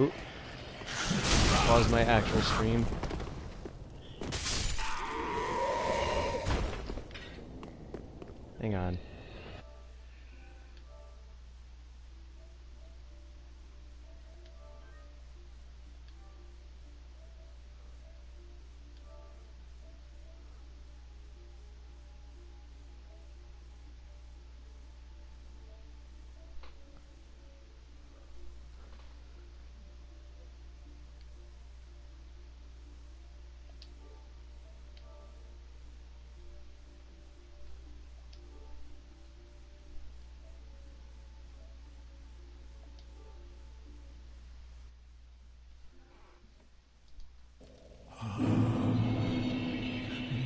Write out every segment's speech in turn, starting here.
Oop. Pause my actual stream. Hang on.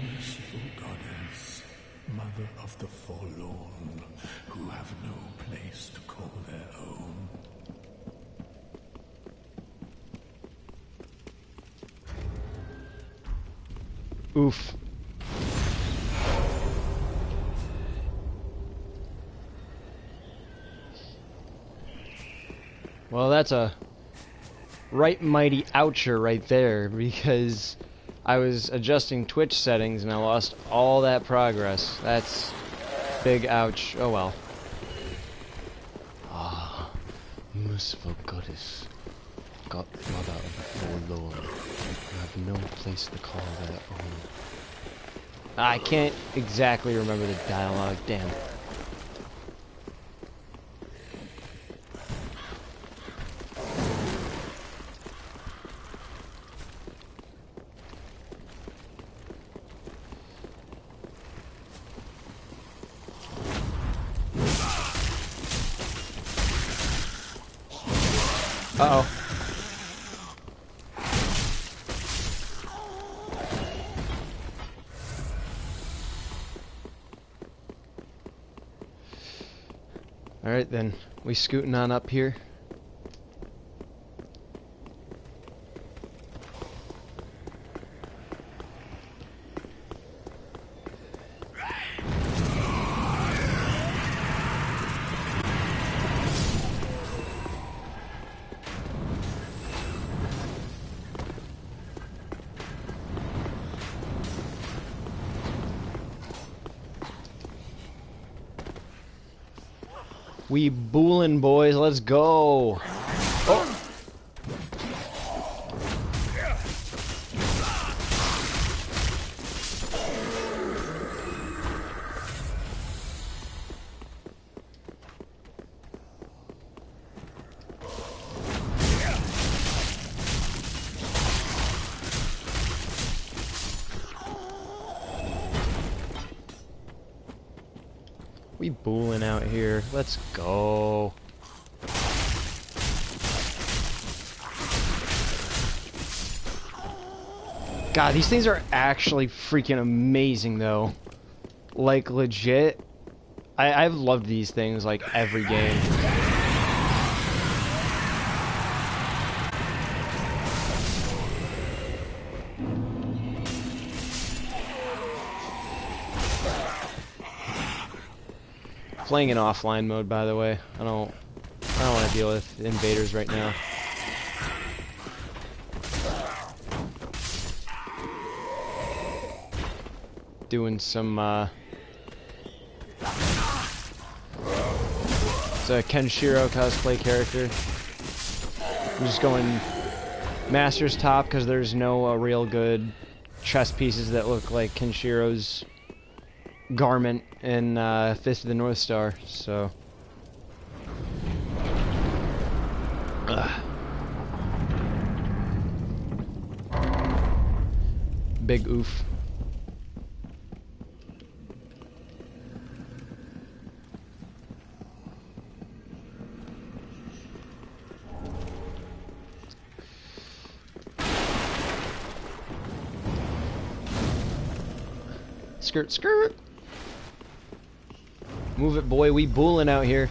Merciful goddess, mother of the forlorn, who have no place to call their own. Oof. Well, that's a right mighty oucher right there, because I was adjusting Twitch settings and I lost all that progress. That's big ouch. Oh well. Ah, merciful goddess, godmother of the forlorn, who have no place to call their own. I can't exactly remember the dialogue, damn. Uh-oh. Alright then, we scooting on up here. We boolin' boys, let's go! Oh! We boolin' out here. Let's go. God, these things are actually freaking amazing, though. Like, legit. I've loved these things, like, every game. Playing in offline mode, by the way. I don't want to deal with invaders right now. Doing some it's a Kenshiro cosplay character. I'm just going Master's top because there's no real good chest pieces that look like Kenshiro's garment in Fist of the North Star, so big oof. Skirt, skirt. Move it, boy. We boolin' out here.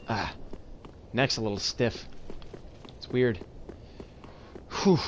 Ah. Neck's a little stiff. It's weird. Whew.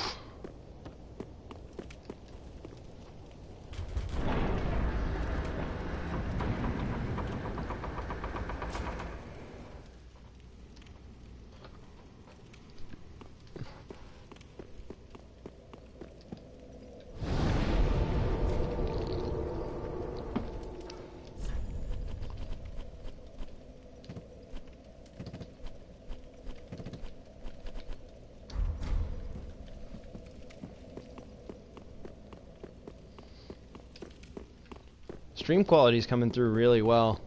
stream quality is coming through really well.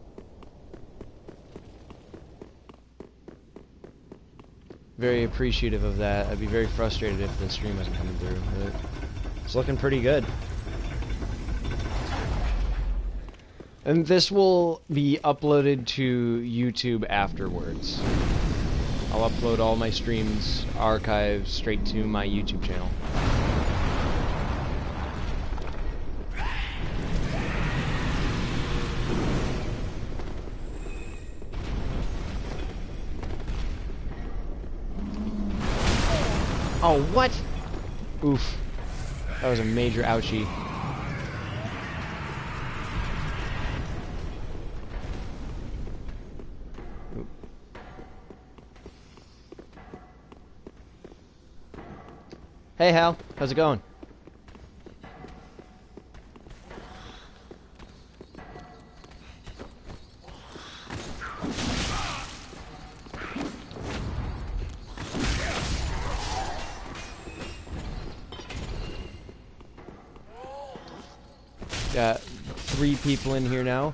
Very appreciative of that. I'd be very frustrated if the stream wasn't coming through, but it's looking pretty good. And this will be uploaded to YouTube afterwards. I'll upload all my streams archives straight to my YouTube channel. Oh, what? Oof. That was a major ouchie. Oop. Hey, Hal. How's it going? Got 3 people in here now.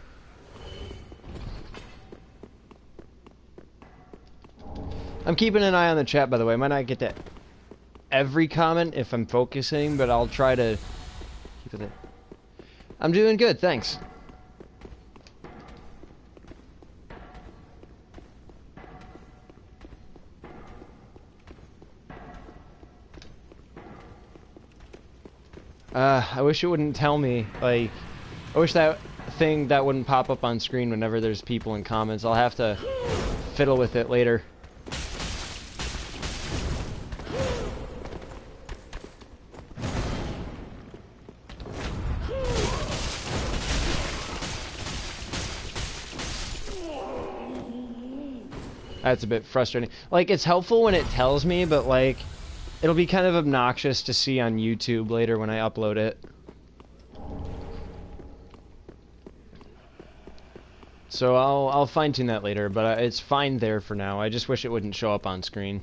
I'm keeping an eye on the chat, by the way. I might not get to every comment if I'm focusing, but I'll try to keep it there. I'm doing good, thanks. I wish it wouldn't tell me, like, I wish that thing that wouldn't pop up on screen whenever there's people in comments. I'll have to fiddle with it later. That's a bit frustrating. Like, it's helpful when it tells me, but, like, it'll be kind of obnoxious to see on YouTube later when I upload it. So I'll fine-tune that later, but it's fine there for now. I just wish it wouldn't show up on screen.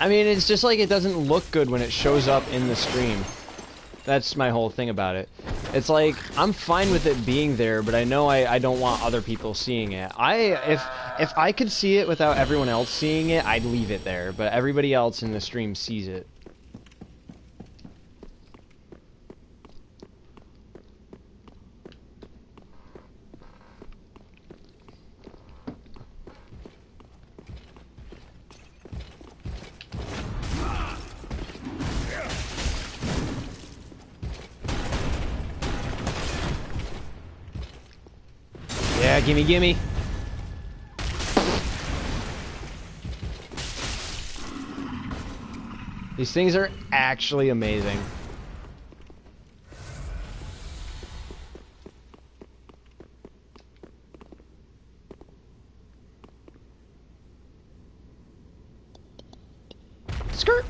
I mean, it's just like it doesn't look good when it shows up in the stream. That's my whole thing about it. It's like, I'm fine with it being there, but I know I don't want other people seeing it. If I could see it without everyone else seeing it, I'd leave it there, but everybody else in the stream sees it. Yeah, gimme, gimme. These things are actually amazing. Skirt.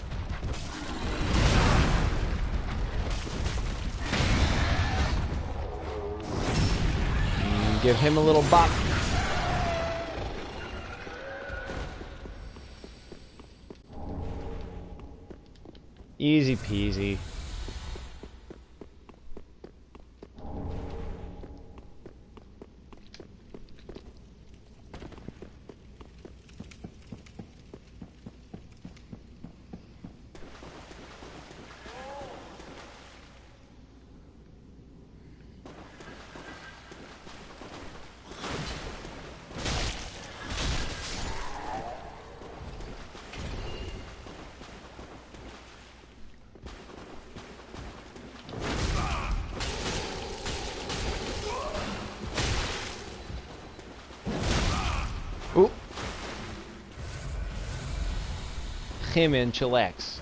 Give him a little bop. Easy peasy. Ooh. Him and chillax.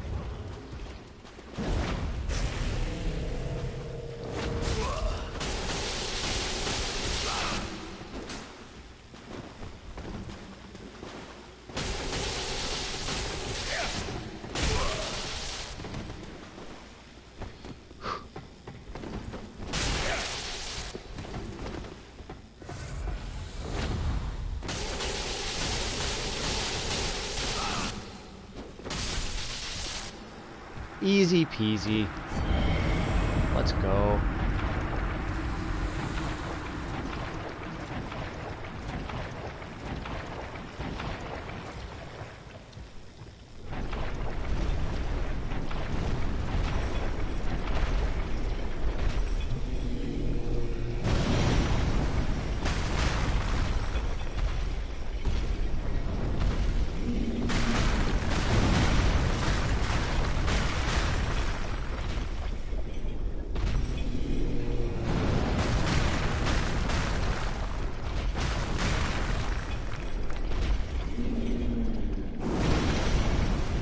Easy peasy. Let's go.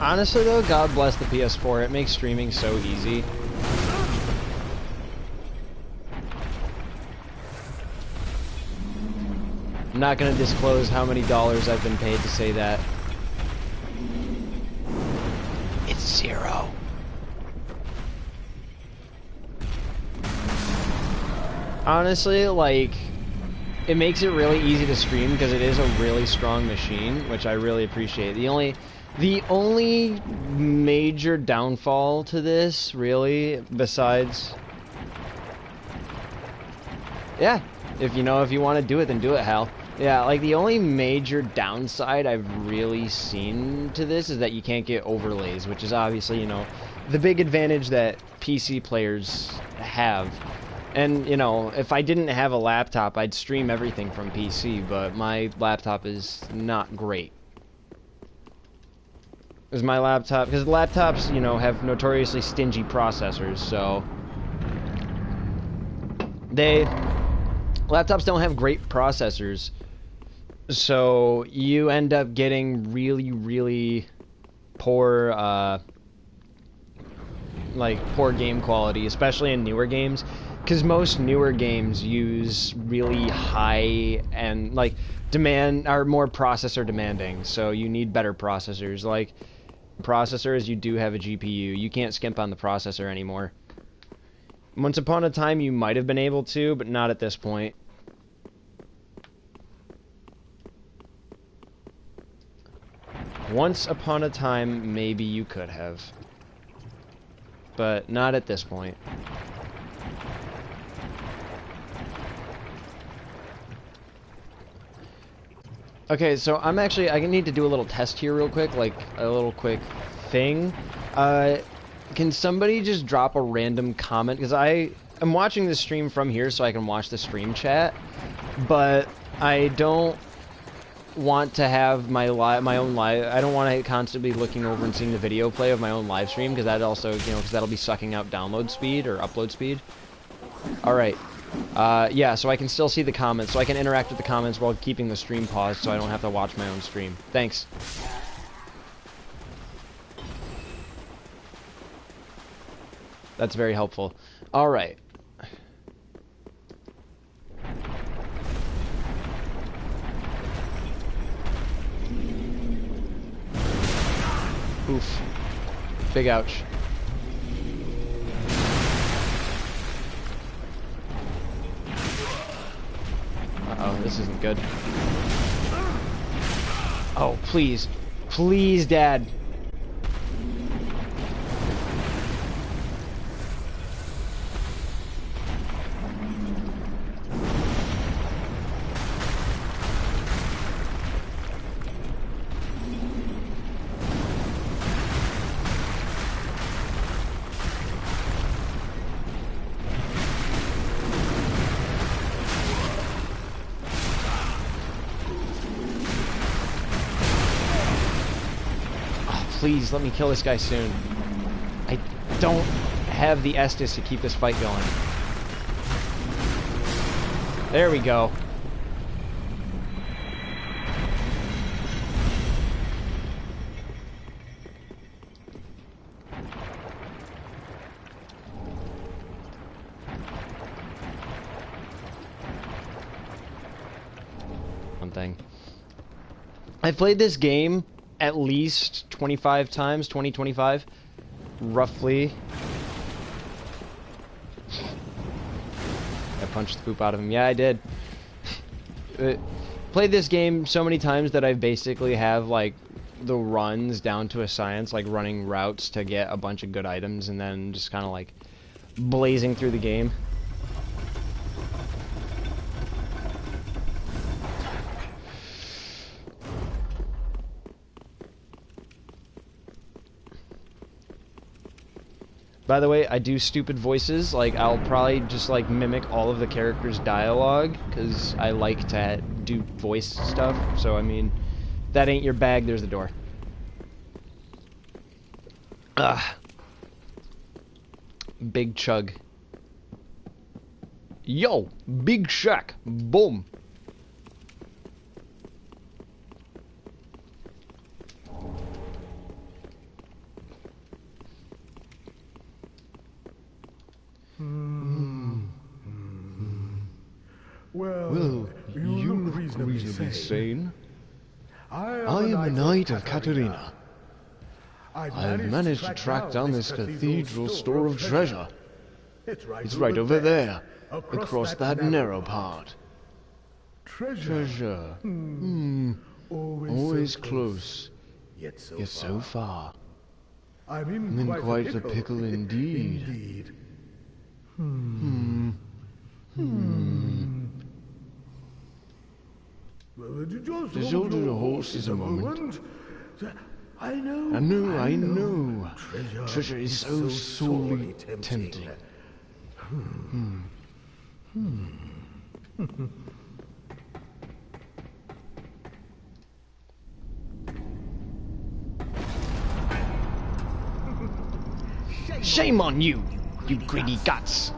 Honestly though, God bless the PS4, it makes streaming so easy. I'm not gonna disclose how many dollars I've been paid to say that. It's 0. Honestly, like, it makes it really easy to stream because it is a really strong machine, which I really appreciate. The only major downfall to this, really, besides... Yeah, if you want to do it, then do it, Hal. Yeah, like, the only major downside I've really seen to this is that you can't get overlays, which is obviously, you know, the big advantage that PC players have. And, you know, if I didn't have a laptop, I'd stream everything from PC, but my laptop is not great. Because laptops, you know, have notoriously stingy processors, so... Laptops don't have great processors, so you end up getting really, really poor, poor game quality, especially in newer games. Because most newer games use really high and, like, are more processor demanding, so you need better processors. Like, processors, you do have a GPU. You can't skimp on the processor anymore. Once upon a time, you might have been able to, but not at this point. Once upon a time, maybe you could have. But not at this point. Okay, so I need to do a little test here real quick, like a little quick thing. Can somebody just drop a random comment? Because I am watching the stream from here so I can watch the stream chat, but I don't want to have my own live. I don't want to constantly be looking over and seeing the video play of my own live stream, because that also, you know, because that'll be sucking out download speed or upload speed. All right. Yeah, so I can still see the comments, so I can interact with the comments while keeping the stream paused, so I don't have to watch my own stream. Thanks. That's very helpful. All right. Oof. Big ouch. Uh-oh, this isn't good. Oh, please. Please, Dad. Please, let me kill this guy soon. I don't have the Estus to keep this fight going. There we go. One thing. I've played this game at least 25 times, 25, roughly. I punched the poop out of him. Yeah, I did. Played this game so many times that I basically have, like, the runs down to a science, like running routes to get a bunch of good items and then just kind of like blazing through the game. By the way, I do stupid voices. Like, I'll probably just, like, mimic all of the characters' dialogue, because I like to do voice stuff. So, I mean, if that ain't your bag, there's the door. Ugh. Big chug. Yo! Big shack! Boom! Well, you look reasonably sane. I am a knight of Katerina. I've managed to track down this cathedral store of treasure. It's right over there, across that narrow part. Treasure. Always close, yet so far. I'm in quite a pickle indeed. Just hold your horses a moment. I know. Treasure is so sorely tempting. Shame on you, you greedy guts!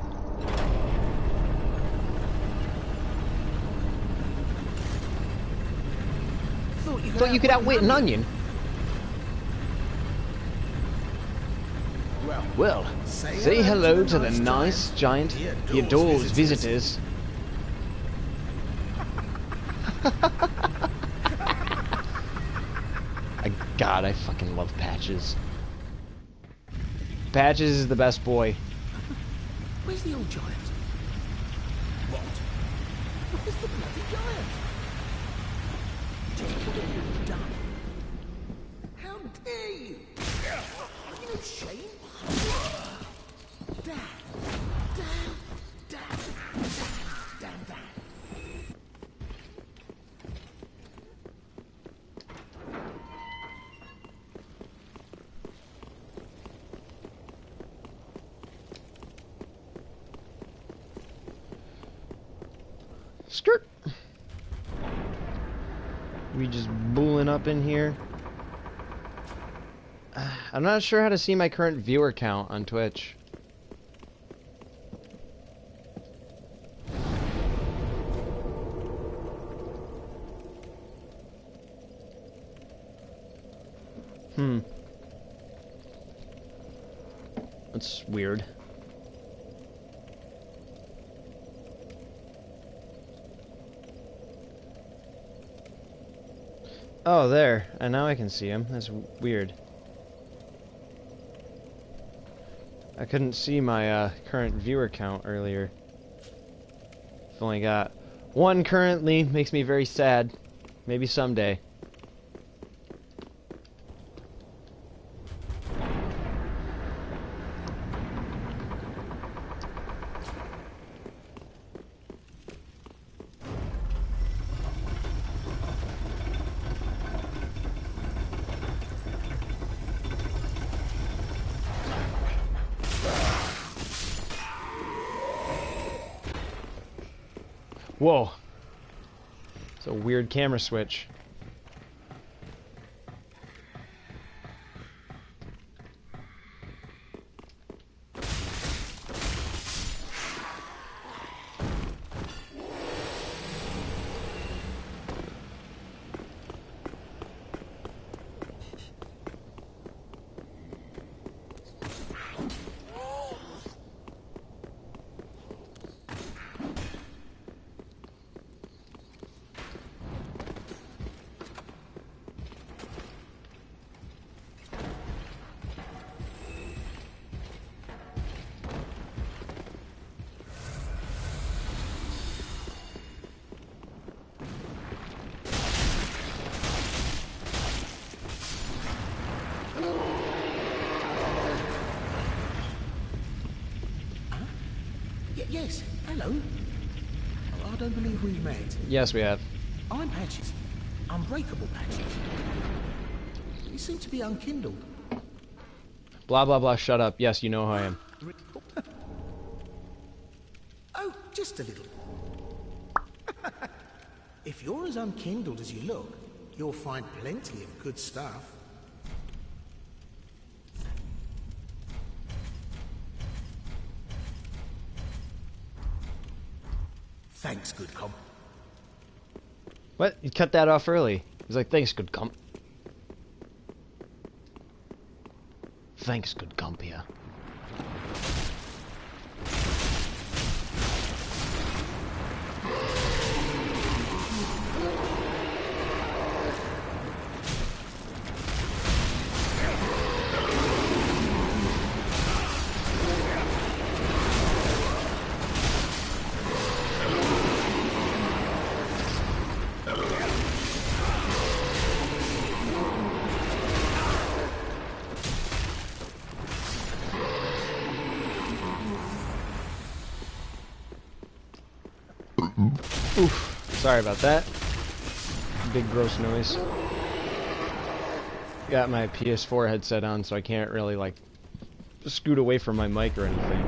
Thought you could outwit an onion? Well, say hello to the nice giant. He adores visitors. God, I fucking love Patches. Patches is the best boy. Where's the old giant? What? Where's the bloody giant? Just what have you done? How dare you? Are you ashamed? Damn. Skirt. We just booling up in here. I'm not sure how to see my current viewer count on Twitch. That's weird. Oh, there. And now I can see him. That's weird. I couldn't see my current viewer count earlier. I've only got one currently. Makes me very sad. Maybe someday. Whoa. It's a weird camera switch. Yes, hello. Oh, I don't believe we've met. Yes, we have. I'm Patches. Unbreakable Patches. You seem to be unkindled. Blah, blah, blah, shut up. Yes, you know who I am. Oh, just a little. If you're as unkindled as you look, you'll find plenty of good stuff. Thanks, good comp. What? You cut that off early. He's like, thanks, good comp. Thanks, good comp, yeah. Oof. Sorry about that. Big gross noise. Got my PS4 headset on, so I can't really, like, scoot away from my mic or anything.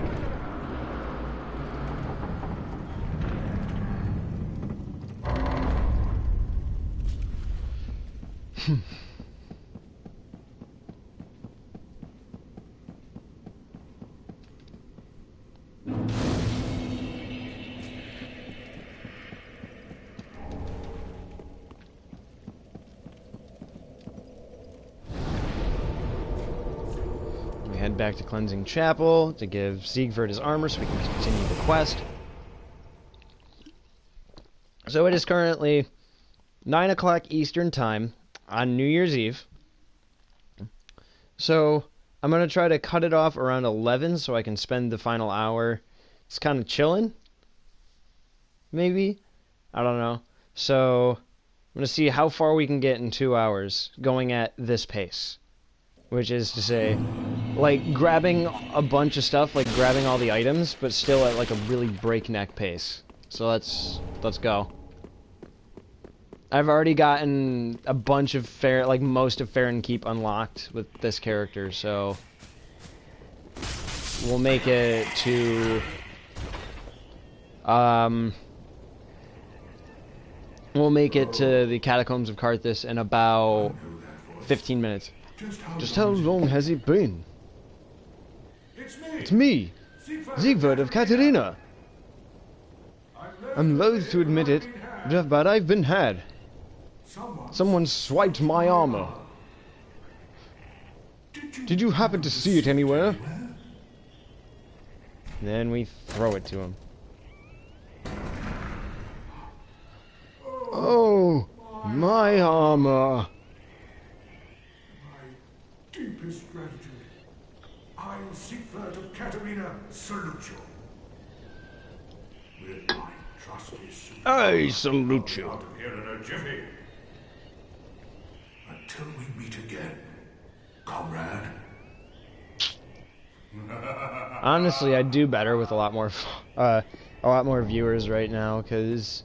Head back to Cleansing Chapel to give Siegfried his armor so we can continue the quest. So it is currently 9 o'clock Eastern Time on New Year's Eve. So I'm going to try to cut it off around 11 so I can spend the final hour just kind of chilling. Maybe? I don't know. So I'm going to see how far we can get in 2 hours going at this pace. Which is to say, like, grabbing a bunch of stuff, like grabbing all the items, but still at, like, a really breakneck pace. So let's go. I've already gotten a bunch of most of Fair and Keep unlocked with this character, so we'll make it to, we'll make it to the Catacombs of Carthus in about 15 minutes. Just how long has it been? It's me, Siegfried of Katerina. I'm loath to admit it, but I've been had. Someone swiped my armor. Did you happen to see it anywhere? Then we throw it to him. Oh, my armor. Deepest gratitude. I, Siegfried of Katerina, salute you. With my trusty suit, I salute you. out of here in a jiffy. Until we meet again, comrade. Honestly, I'd do better with a lot more viewers right now, because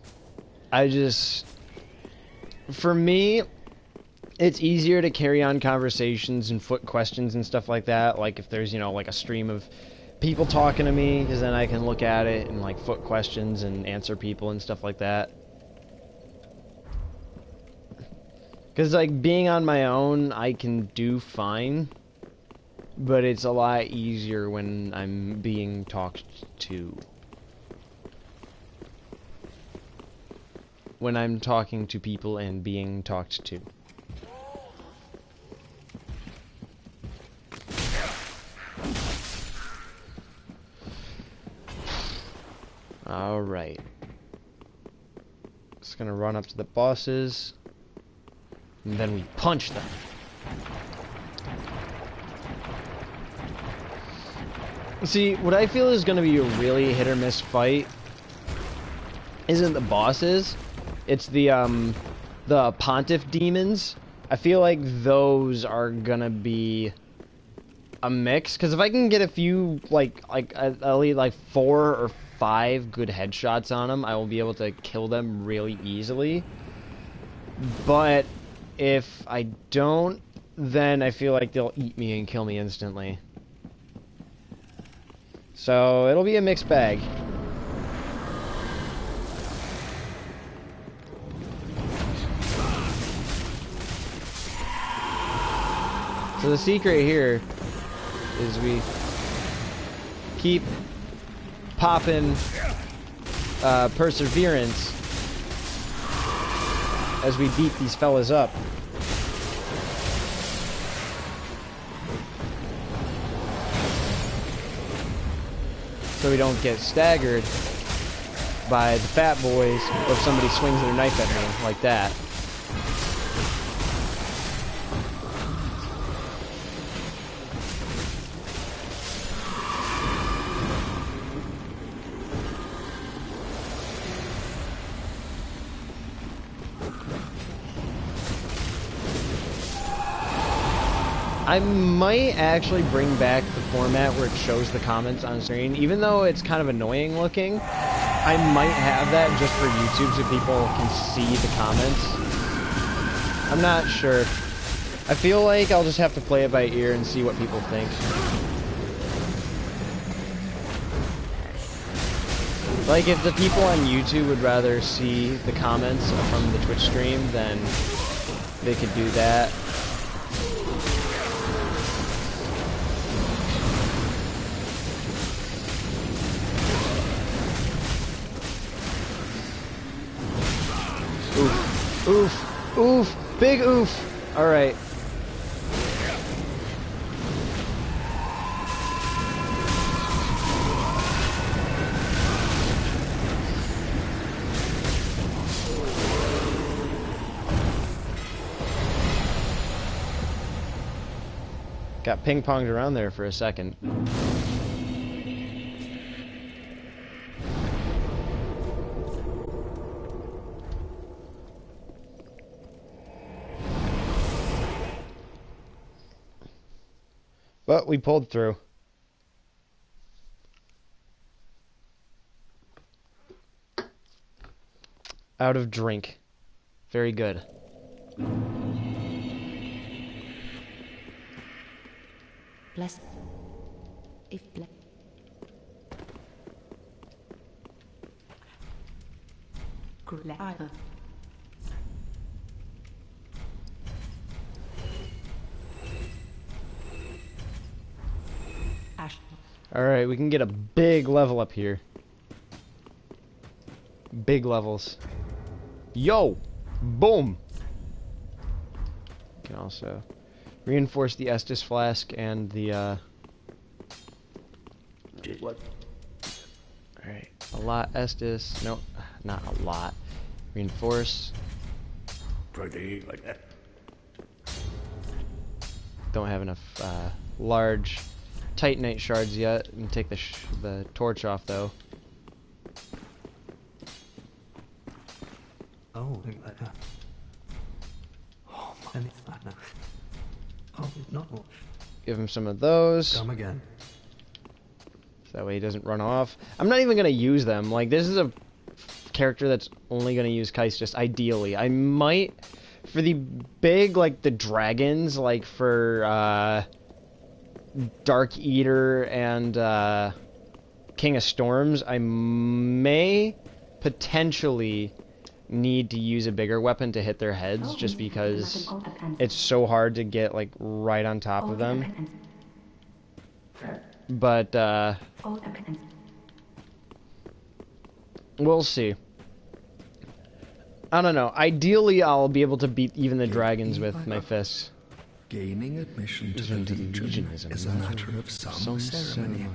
for me, it's easier to carry on conversations and foot questions and stuff like that. Like if there's, like a stream of people talking to me, because then I can look at it and like foot questions and answer people and stuff like that. Because like being on my own, I can do fine, but it's a lot easier when I'm being talked to. When I'm talking to people and being talked to. Alright. Just gonna run up to the bosses. And then we punch them. See, what I feel is gonna be a really hit or miss fight isn't the bosses. It's the Pontiff demons. I feel like those are gonna be a mix, because if I can get a few, like at least like 4 or 5 good headshots on them, I will be able to kill them really easily. But if I don't, then I feel like they'll eat me and kill me instantly. So it'll be a mixed bag. So the secret here is we keep popping perseverance as we beat these fellas up. So we don't get staggered by the fat boys or if somebody swings their knife at me like that. I might actually bring back the format where it shows the comments on screen. Even though it's kind of annoying looking, I might have that just for YouTube so people can see the comments. I'm not sure. I feel like I'll just have to play it by ear and see what people think. Like, if the people on YouTube would rather see the comments from the Twitch stream, then they could do that. Oof, oof, oof, big oof. All right. Got ping-ponged around there for a second. But we pulled through. Out of drink. Very good. Bless. If bless. Alright, we can get a big level up here. Big levels. Yo! Boom! We can also reinforce the Estus flask and the, What? Alright, a lot Estus. No, not a lot. Reinforce. Pretty like that. Don't have enough, large Titanite shards yet. And take the torch off, though. Oh, like that. Oh, man, it's like that. Oh, not much. Give him some of those. Come again. So that way he doesn't run off. I'm not even going to use them. Like, this is a character that's only going to use kites just ideally. I might, for the big, like, the dragons, like, for, Dark Eater and, King of Storms, I may potentially need to use a bigger weapon to hit their heads, just because it's so hard to get, like, right on top of them. But, we'll see. I don't know. Ideally, I'll be able to beat even the dragons with my fists. Gaining admission to the Legion is a matter of some ceremony.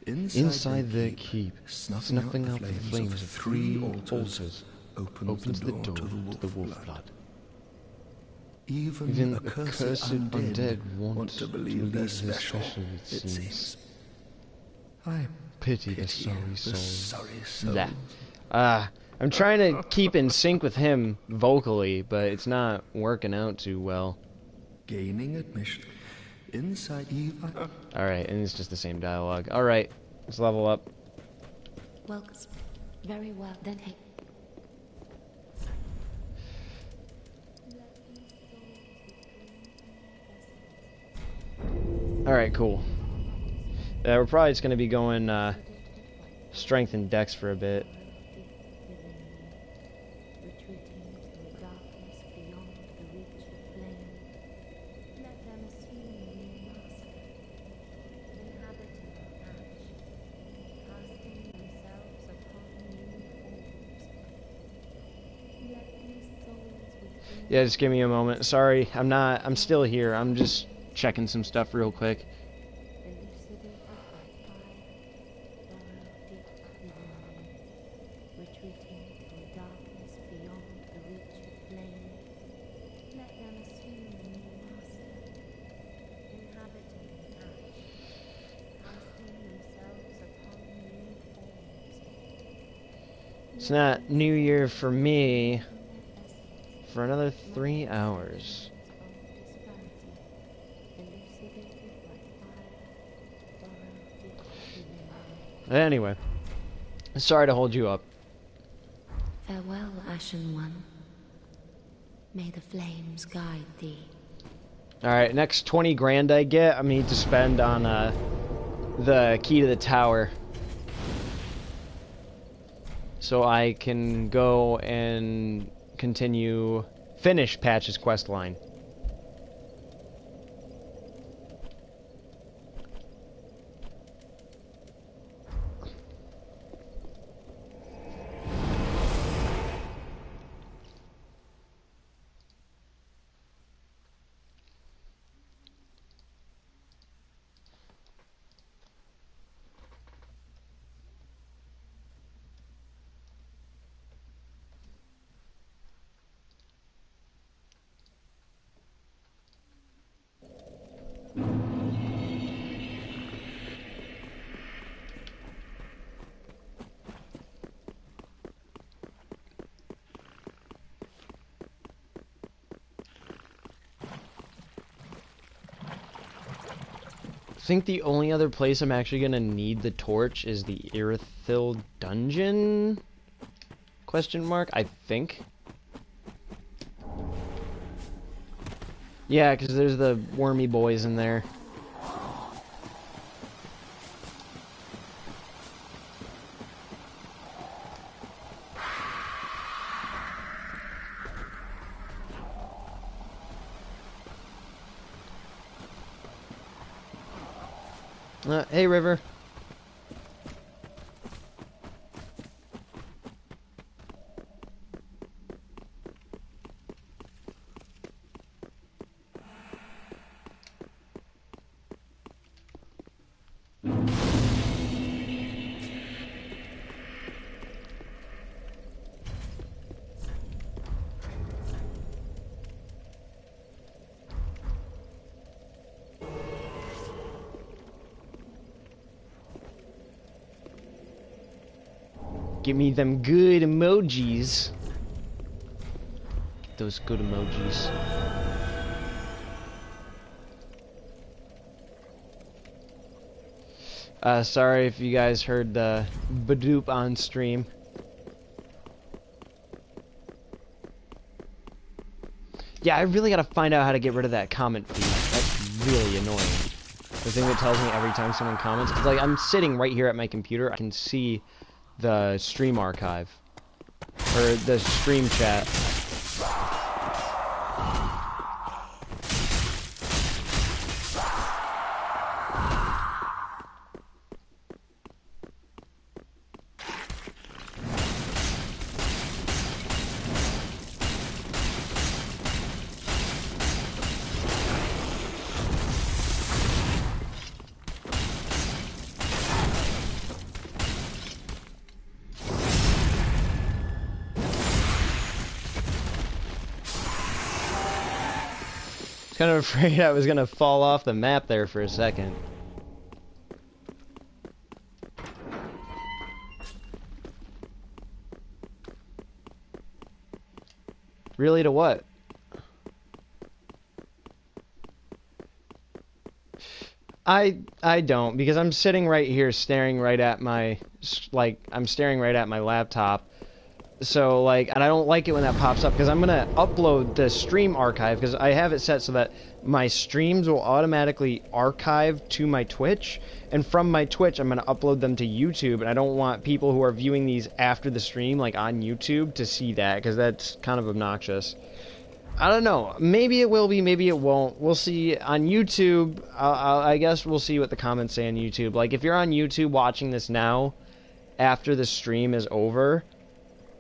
Inside their keep, snuffing out the flames of 3 altars opens the door to the wolf blood. Even the accursed undead want to believe they're special, it seems. I Pity the sorry the soul. sorry soul. Yeah. I'm trying to keep in sync with him vocally, but it's not working out too well. Gaining admission inside Eva. Alright, and it's just the same dialogue. Alright, let's level up. Well, very well. Then hey. Alright, cool. We're probably just going to be going strength and dex for a bit. Yeah, just give me a moment. Sorry, I'm still here. I'm just checking some stuff real quick. It's not New Year for me for another 3 hours. Anyway, sorry to hold you up. Farewell, Ashen One. May the flames guide thee. Alright, next 20 grand I get, I'm gonna need to spend on the key to the tower. So I can go and finish Patch's quest line. I think the only other place I'm actually gonna need the torch is the Irithil dungeon? Question mark? I think. Yeah, because there's the wormy boys in there. Hey, River. Give me them good emojis. Get those good emojis. Sorry if you guys heard the badoop on stream. Yeah, I really gotta find out how to get rid of that comment feed. That's really annoying. The thing that tells me every time someone comments, because like I'm sitting right here at my computer, I can see the stream archive or the stream chat. Kind of afraid I was gonna fall off the map there for a second. Really, to what? I don't, because I'm sitting right here staring right at my like, I'm staring right at my laptop. So, like, and I don't like it when that pops up, because I'm going to upload the stream archive, because I have it set so that my streams will automatically archive to my Twitch, and from my Twitch, I'm going to upload them to YouTube, and I don't want people who are viewing these after the stream, like, on YouTube, to see that, because that's kind of obnoxious. I don't know. Maybe it will be, maybe it won't. We'll see. On YouTube, I guess we'll see what the comments say on YouTube. Like, if you're on YouTube watching this now, after the stream is over,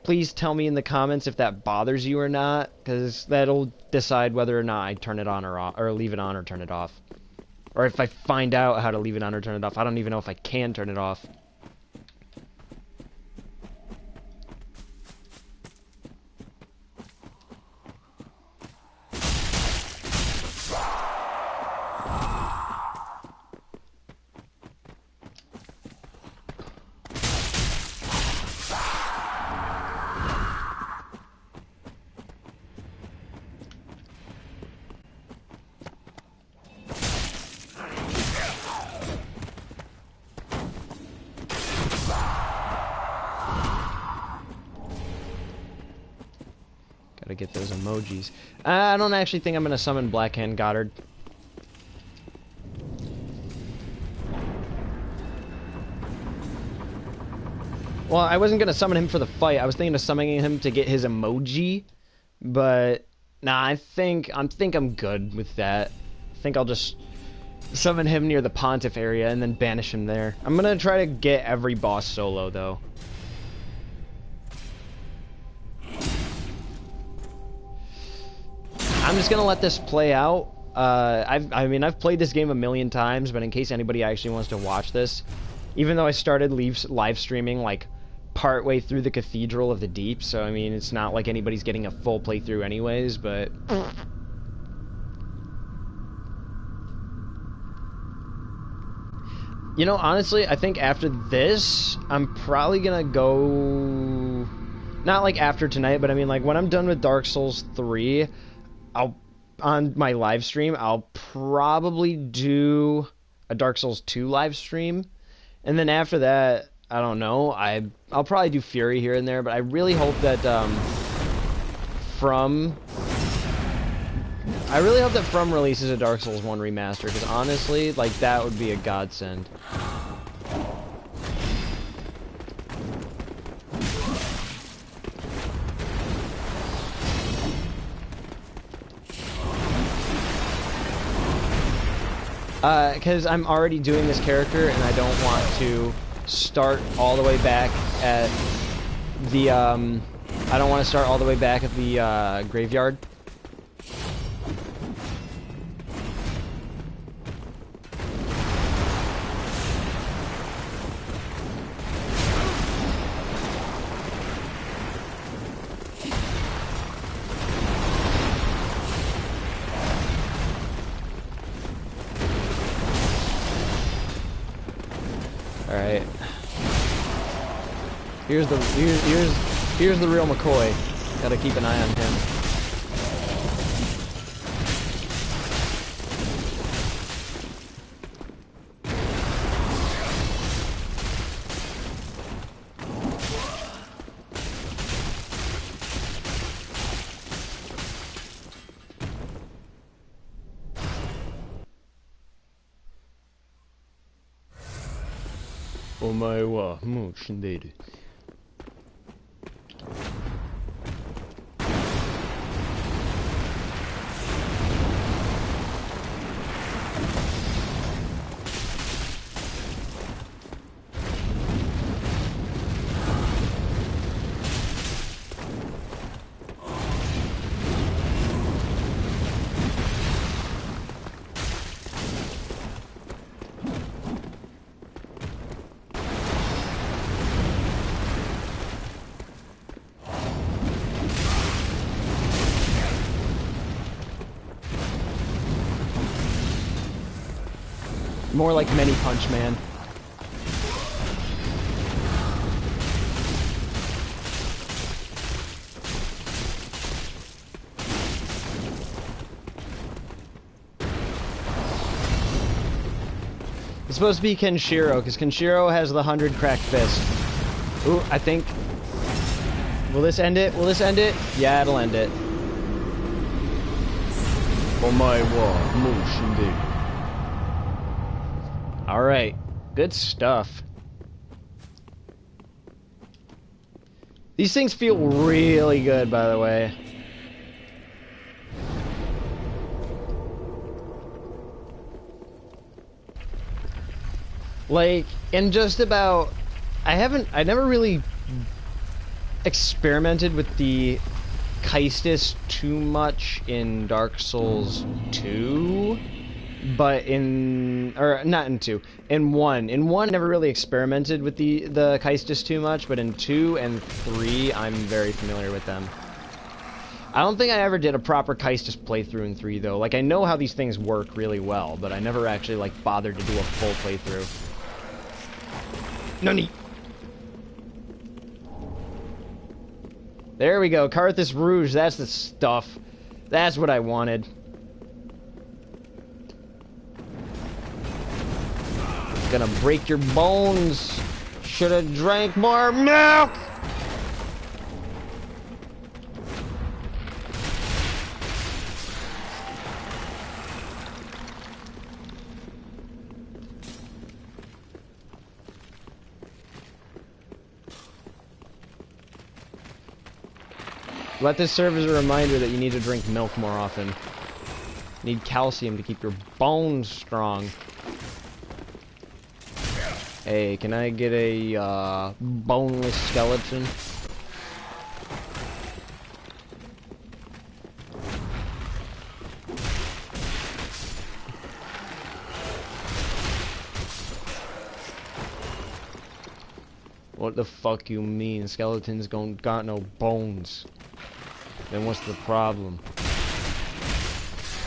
please tell me in the comments if that bothers you or not, because that'll decide whether or not I turn it on or off, or leave it on or turn it off. Or if I find out how to leave it on or turn it off. I don't even know if I can turn it off. Gotta get those emojis. I don't actually think I'm gonna summon Blackhand Goddard. Well, I wasn't gonna summon him for the fight. I was thinking of summoning him to get his emoji, but nah, I think I'm good with that. I think I'll just summon him near the Pontiff area and then banish him there. I'm gonna try to get every boss solo though. I'm just gonna let this play out. I mean, I've played this game a million times, but in case anybody actually wants to watch this, even though I started live streaming like partway through the Cathedral of the Deep, so I mean, it's not like anybody's getting a full playthrough anyways, but you know, honestly, I think after this, I'm probably gonna go, not like after tonight, but I mean, like, when I'm done with Dark Souls 3, on my live stream, I'll probably do a Dark Souls 2 live stream, and then after that, I don't know, I'll probably do Fury here and there, but I really hope that, From releases a Dark Souls 1 remaster, because honestly, like, that would be a godsend. Because I'm already doing this character, and I don't want to start all the way back at the, I don't want to start all the way back at the, graveyard. Alright. Here's the real McCoy. Gotta keep an eye on him. Omae wa mou shindeiru. More like Many Punch Man. It's supposed to be Kenshiro, because Kenshiro has the 100 cracked fist. Ooh, I think... Will this end it? Will this end it? Yeah, it'll end it. Omae wa mou shinde. Alright. Good stuff. These things feel really good, by the way. Like, in just about... I never really experimented with the Keistis too much in Dark Souls 2, but not in 2, in 1. In 1, I never really experimented with the Keistis too much, but in 2 and 3, I'm very familiar with them. I don't think I ever did a proper Keistis playthrough in 3, though. Like, I know how these things work really well, but I never actually, like, bothered to do a full playthrough. Nani! There we go, Carthus Rouge, that's the stuff. That's what I wanted. Gonna break your bones. Should've drank more milk! Let this serve as a reminder that you need to drink milk more often. You need calcium to keep your bones strong. Hey, can I get a boneless skeleton? What the fuck you mean? Skeletons got no bones. Then what's the problem?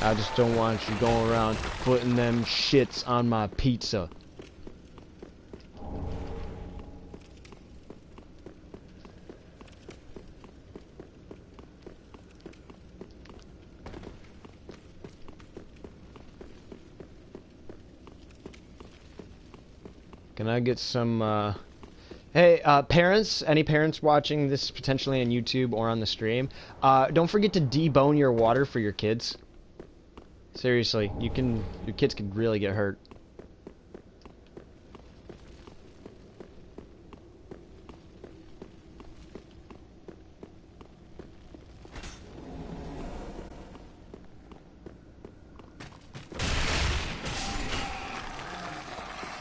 I just don't want you going around putting them shits on my pizza. Can I get some, Hey, parents, any parents watching this potentially on YouTube or on the stream, don't forget to debone your water for your kids. Seriously, your kids could really get hurt.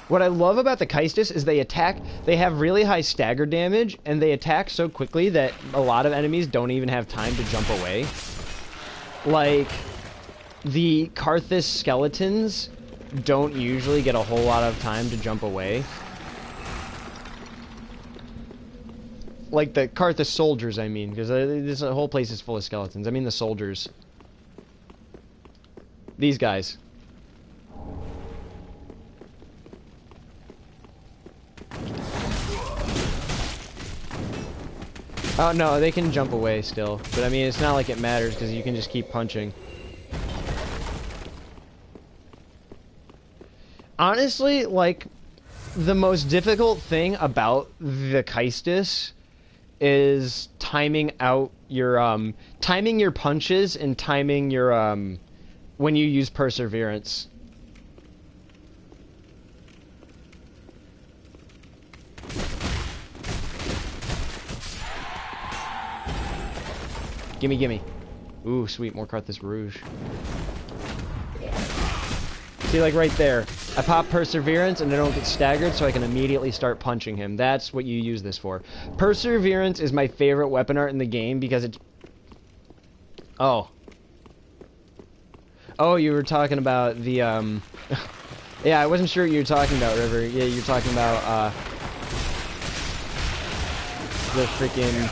What I love about the Keistis is they have really high stagger damage, and they attack so quickly that a lot of enemies don't even have time to jump away. Like, the Carthus skeletons don't usually get a whole lot of time to jump away. Like the Carthus soldiers, I mean, because this whole place is full of skeletons. I mean the soldiers. These guys. Oh, no, they can jump away still. But, I mean, it's not like it matters, because you can just keep punching. Honestly, like, the most difficult thing about the Keistis is timing out your, timing your punches and timing your, when you use Perseverance. Gimme, gimme. Ooh, sweet, more Carthus Rouge. See, like right there. I pop Perseverance and I don't get staggered, so I can immediately start punching him. That's what you use this for. Perseverance is my favorite weapon art in the game because it's... Oh. Oh, you were talking about the, Yeah, I wasn't sure what you were talking about, River. Yeah, you're talking about, the freaking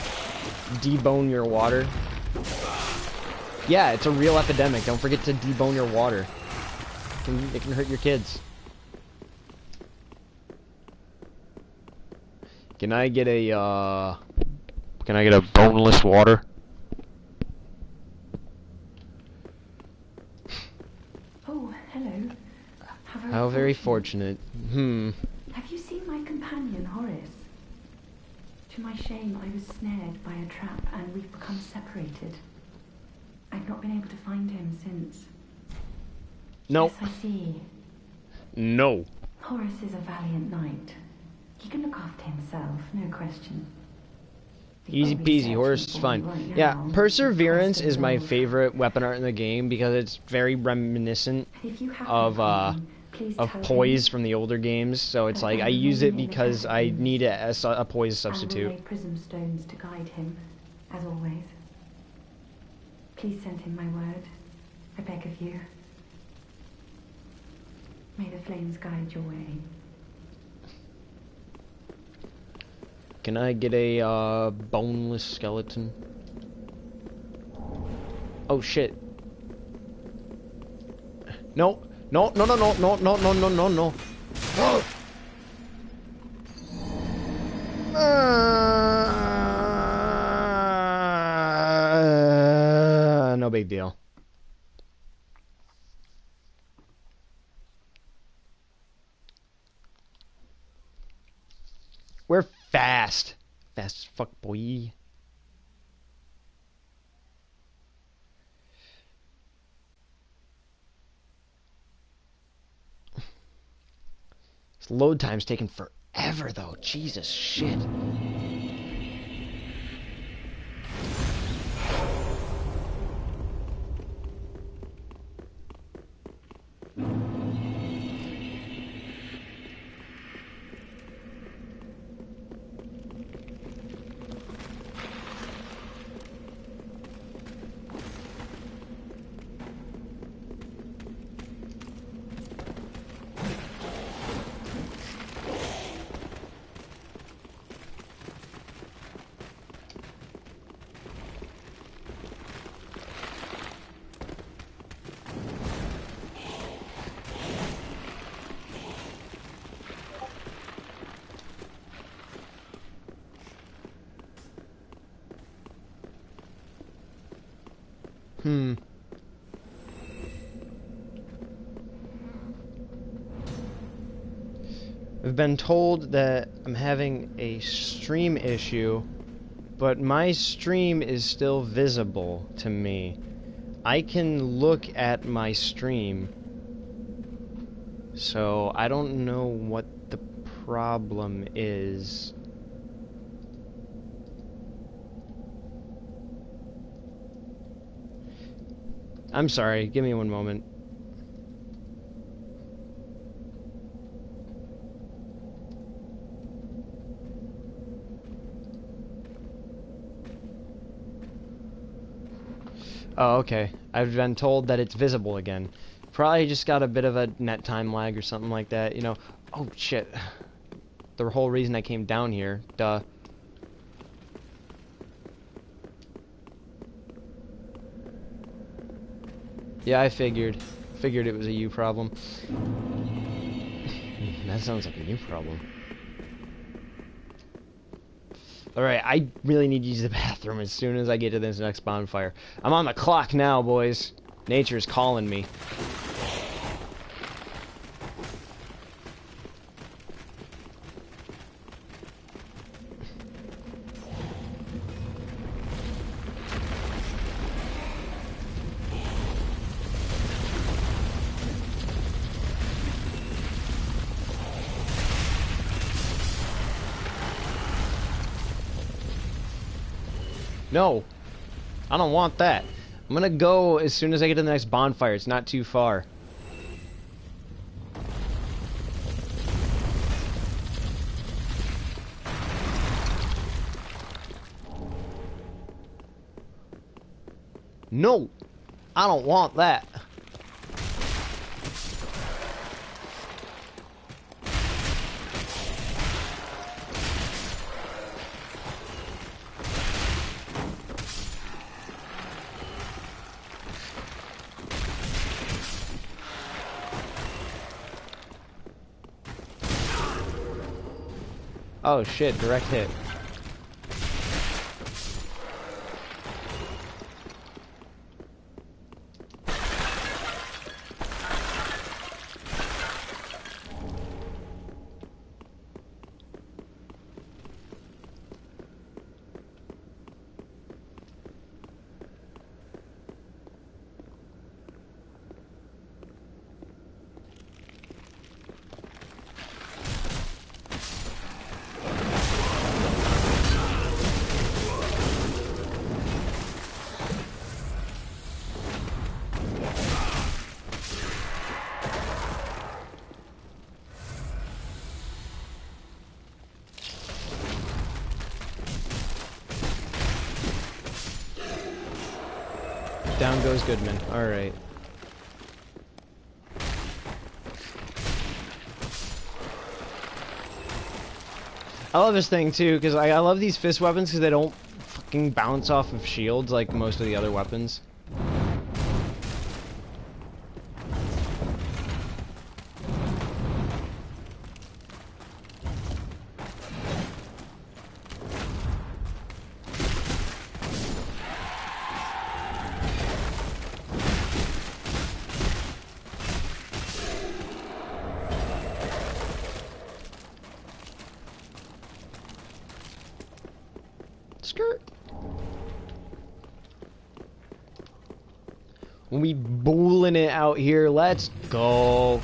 debone your water. Yeah, it's a real epidemic. Don't forget to debone your water. It can hurt your kids. Can I get a boneless water? Oh, hello. Have How very fortunate. Have you seen my companion, Horace? To my shame, I was snared by a trap and we've become separated. I've not been able to find him since. Nope. Yes, I see. No. Horace is a valiant knight. He can look after himself, no question. Easy peasy, Horace is fine. Right Yeah, now, Perseverance is my old. favorite weapon art in the game because it's very reminiscent If you happen of to find him, please of tell poise him. from the older games. So it's But like I I use it remain in the because I catacombs. need a poise I will substitute. lay prism stones to guide him, as always. Please send him my word. I beg of you. May the flames guide your way. Can I get a boneless skeleton? Oh shit. No. No, no, no, no, no, no, no, no, no, no. No big deal. We're fast. Fast as fuck, boy. This load time's taking forever, though. Jesus shit. I've been told that I'm having a stream issue, but my stream is still visible to me. I can look at my stream, so I don't know what the problem is. I'm sorry, give me one moment. Oh, okay. I've been told that it's visible again. Probably just got a bit of a net time lag or something like that, you know. Oh, shit. The whole reason I came down here. Duh. Yeah, I figured. Figured it was a you problem. That sounds like a you problem. Alright, I really need to use the bathroom as soon as I get to this next bonfire. I'm on the clock now, boys. Nature's calling me. No, I don't want that. I'm gonna go as soon as I get to the next bonfire. It's not too far. No, I don't want that. Oh shit, direct hit. Down goes Goodman. Alright. I love this thing too, because I love these fist weapons because they don't fucking bounce off of shields like most of the other weapons. Skirt. We booling it out here. Let's go.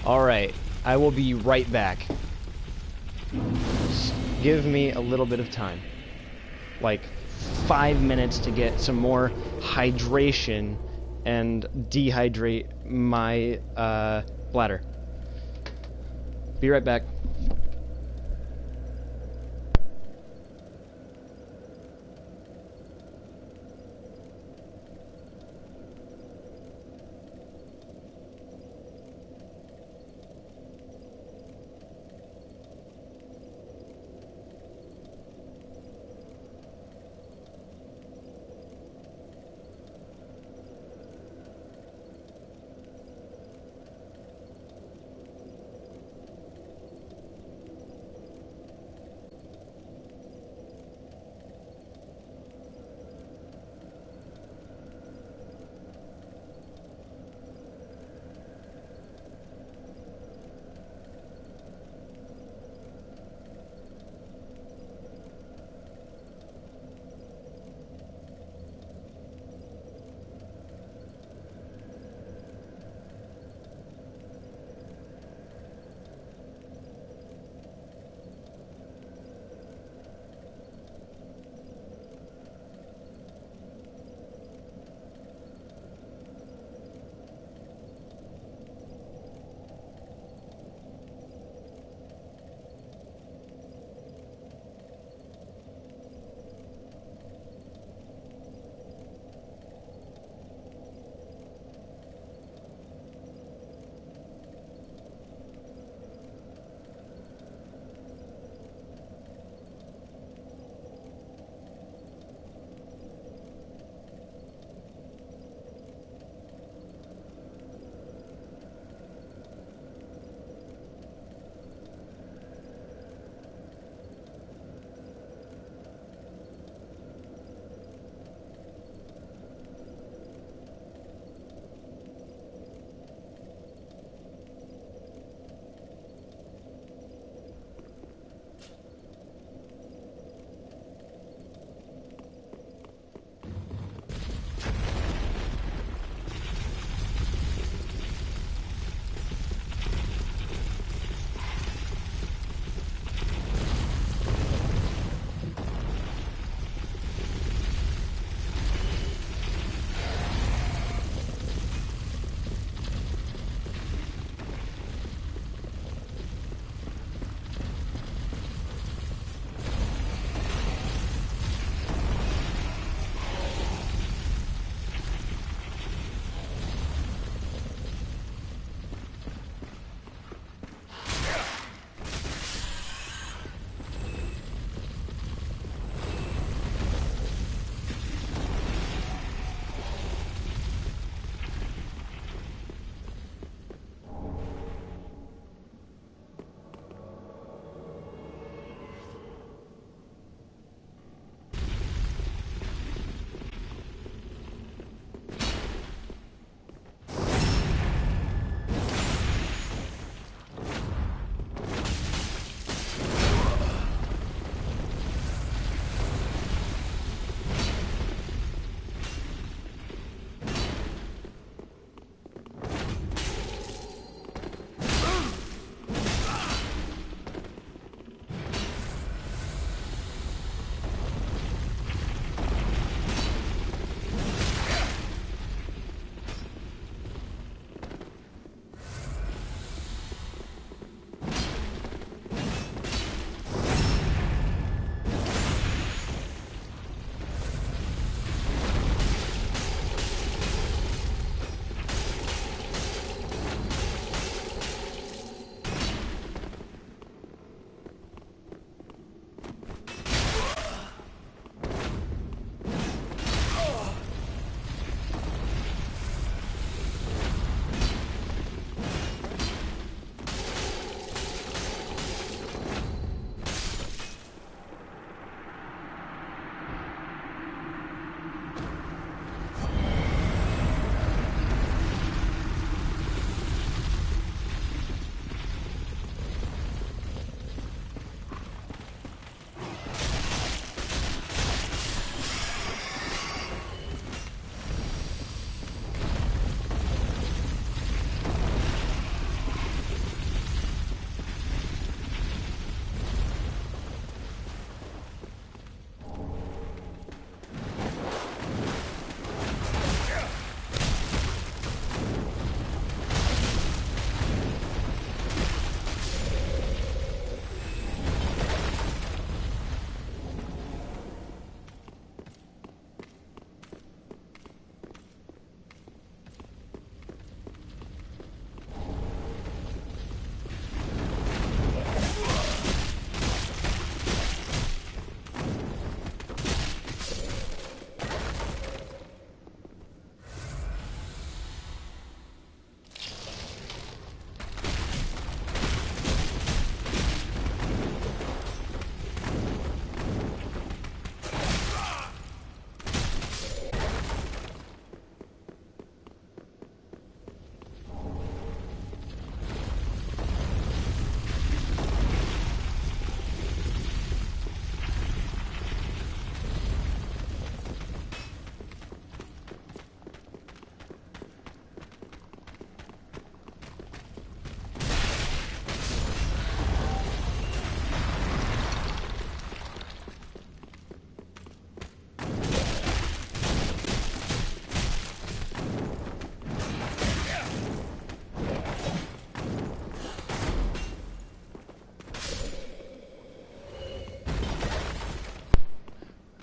Alright, I will be right back. Just give me a little bit of time. Like 5 minutes to get some more hydration and dehydrate my bladder. Be right back.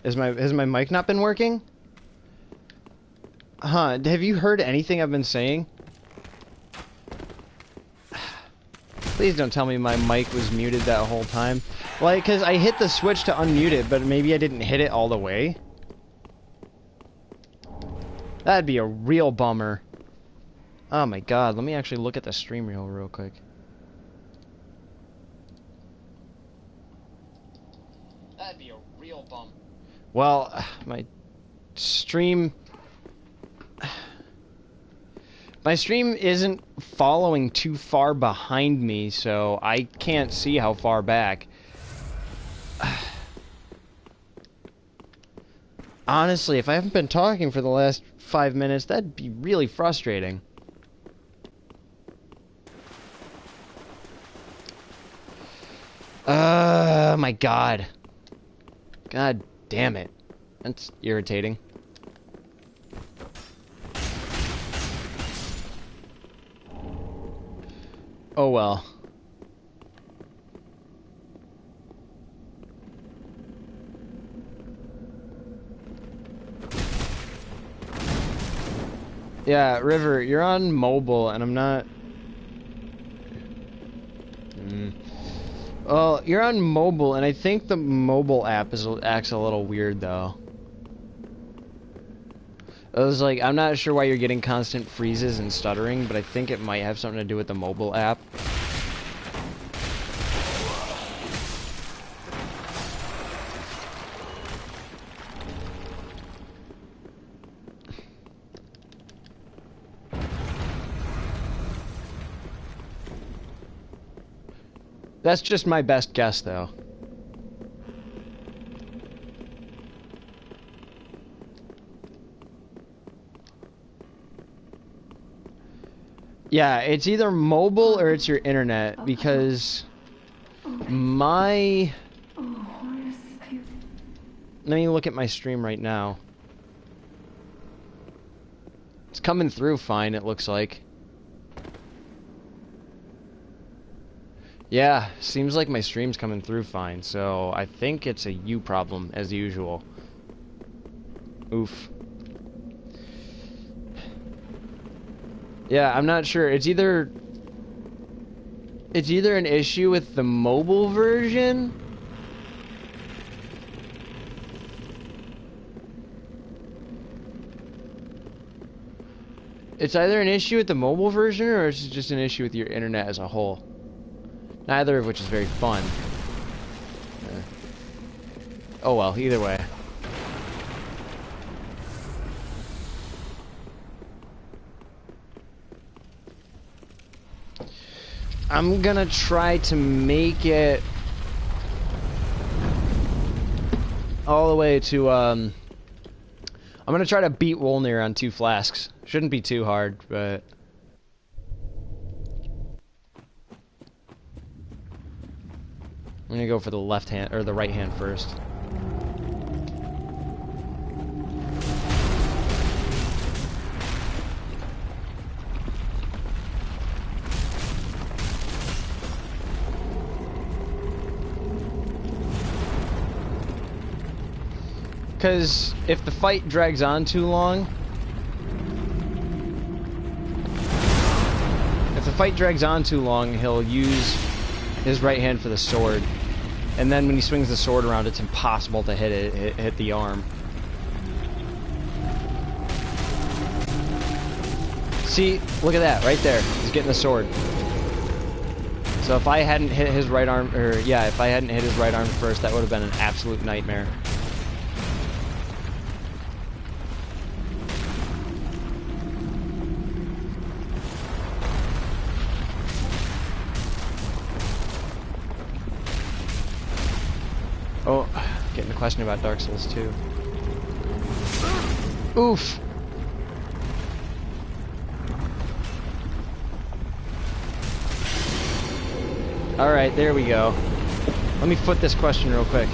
Has my mic not been working? Huh, have you heard anything I've been saying? Please don't tell me my mic was muted that whole time. Like, because I hit the switch to unmute it, but maybe I didn't hit it all the way. That'd be a real bummer. Oh my god, let me actually look at the stream reel real quick. That'd be a real bummer. Well, my stream... My stream isn't following too far behind me, so I can't see how far back. Honestly, if I haven't been talking for the last 5 minutes, that'd be really frustrating. My god. God damn it. That's irritating. Oh well. Yeah, River, you're on mobile, and I'm not... Well, you're on mobile, and I think the mobile app acts a little weird, though. I was like, I'm not sure why you're getting constant freezes and stuttering, but I think it might have something to do with the mobile app. That's just my best guess, though. Yeah, it's either mobile or it's your internet, because my... Let me look at my stream right now. It's coming through fine, it looks like. Yeah, seems like my stream's coming through fine, so I think it's a you problem, as usual. Oof. Yeah, I'm not sure. It's either an issue with the mobile version, it's either an issue with the mobile version, or it's just an issue with your internet as a whole. Neither of which is very fun. Oh well, either way. I'm gonna try to make it all the way to, I'm gonna try to beat Wolnir on 2 flasks. Shouldn't be too hard, but... I'm gonna go for the left hand, or the right hand first. Because if the fight drags on too long... If the fight drags on too long, he'll use his right hand for the sword. And then when he swings the sword around, it's impossible to hit it, hit the arm. See, look at that, right there. He's getting the sword. So if I hadn't hit his right arm, or yeah, if I hadn't hit his right arm first, that would have been an absolute nightmare. Oh, getting a question about Dark Souls 2. Oof! Alright, there we go. Let me foot this question real quick.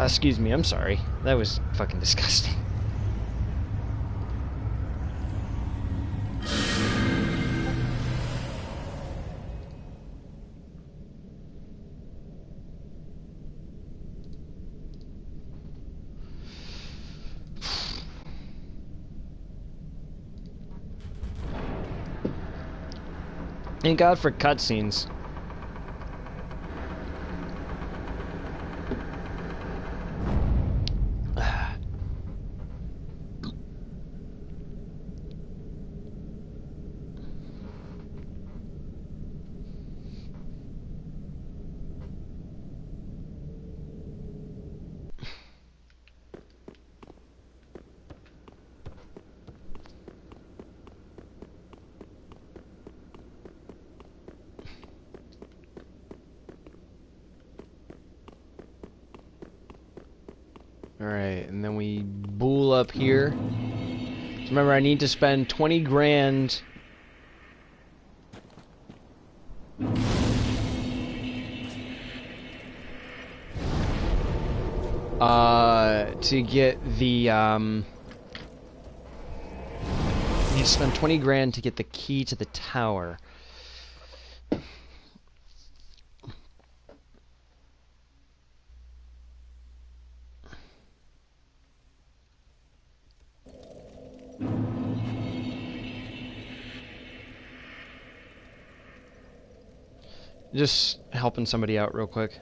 Excuse me, I'm sorry. That was fucking disgusting. Thank God for cutscenes. Alright, and then we bool up here. So remember, I need to spend 20 grand to get the, need to spend 20 grand to get the key to the tower. Just helping somebody out real quick.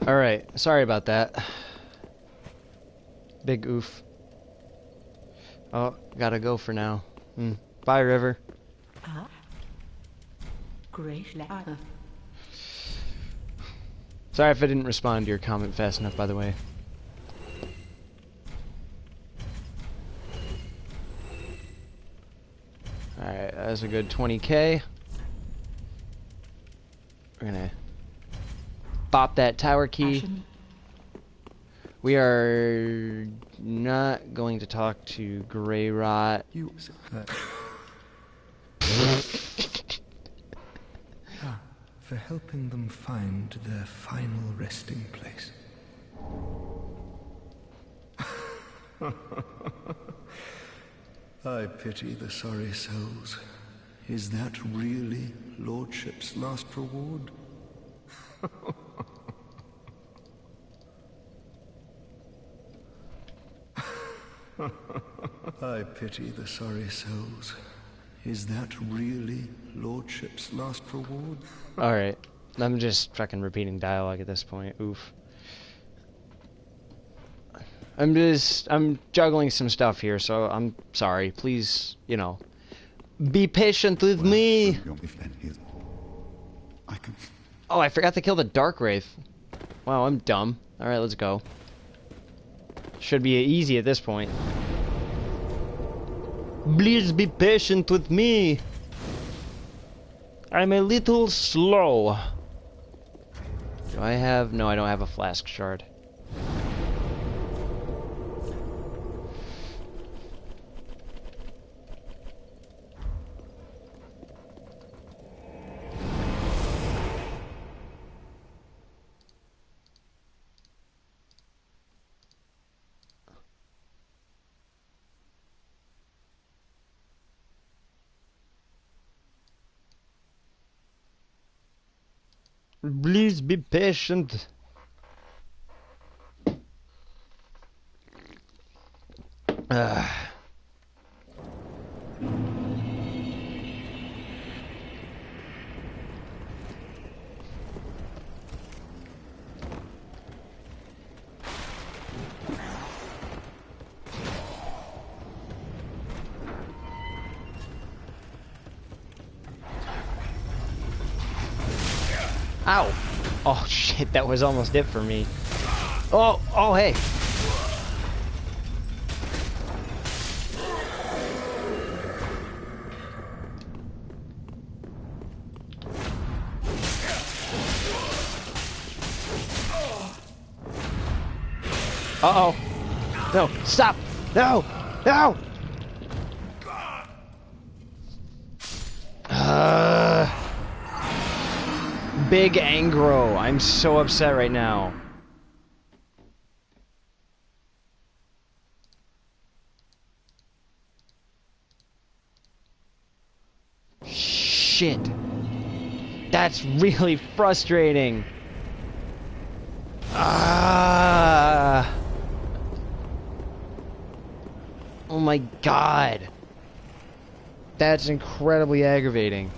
Alright, sorry about that. Big oof. Oh, gotta go for now. Bye, River. Sorry if I didn't respond to your comment fast enough, by the way. Alright, that's a good 20k. We're gonna bop that tower key. We are not going to talk to Grey Rot. You for helping them find their final resting place. I pity the sorry souls. Is that really Lordship's last reward? I pity the sorry souls. Is that really Lordship's last reward? Alright, I'm just fucking repeating dialogue at this point. Oof. I'm juggling some stuff here, so I'm sorry. Please, you know, be patient with me. Oh, I forgot to kill the Dark Wraith. Wow, I'm dumb. Alright, let's go. Should be easy at this point. Please be patient with me. I'm a little slow. Do I have... No, I don't have a flask shard. Please be patient. Ow! Oh shit, that was almost it for me. Oh, hey! Uh-oh. No, stop! No! No! Big Angro. I'm so upset right now. Shit. That's really frustrating. Ah. Oh my god. That's incredibly aggravating.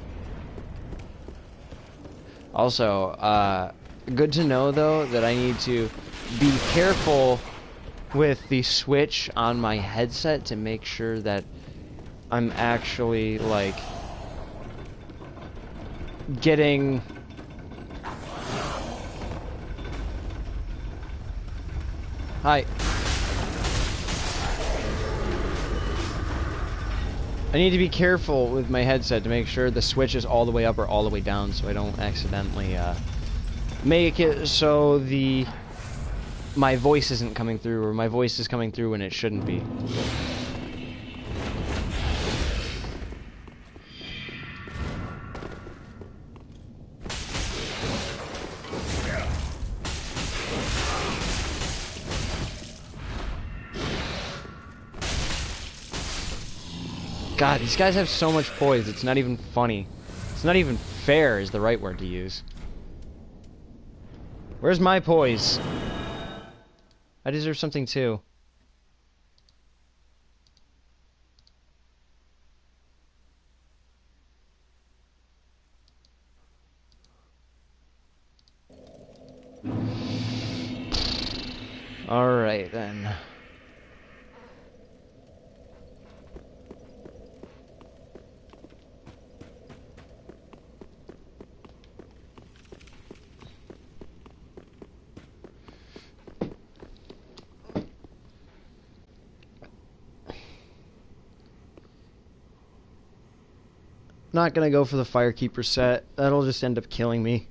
Also, good to know though that I need to be careful with the switch on my headset to make sure that I'm actually like getting Hi. I need to be careful with my headset to make sure the switch is all the way up or all the way down so I don't accidentally make it so my voice isn't coming through or my voice is coming through when it shouldn't be. God, these guys have so much poise, it's not even funny. It's not even fair is the right word to use. Where's my poise? I deserve something too. Alright then. Not gonna go for the Firekeeper set. That'll just end up killing me.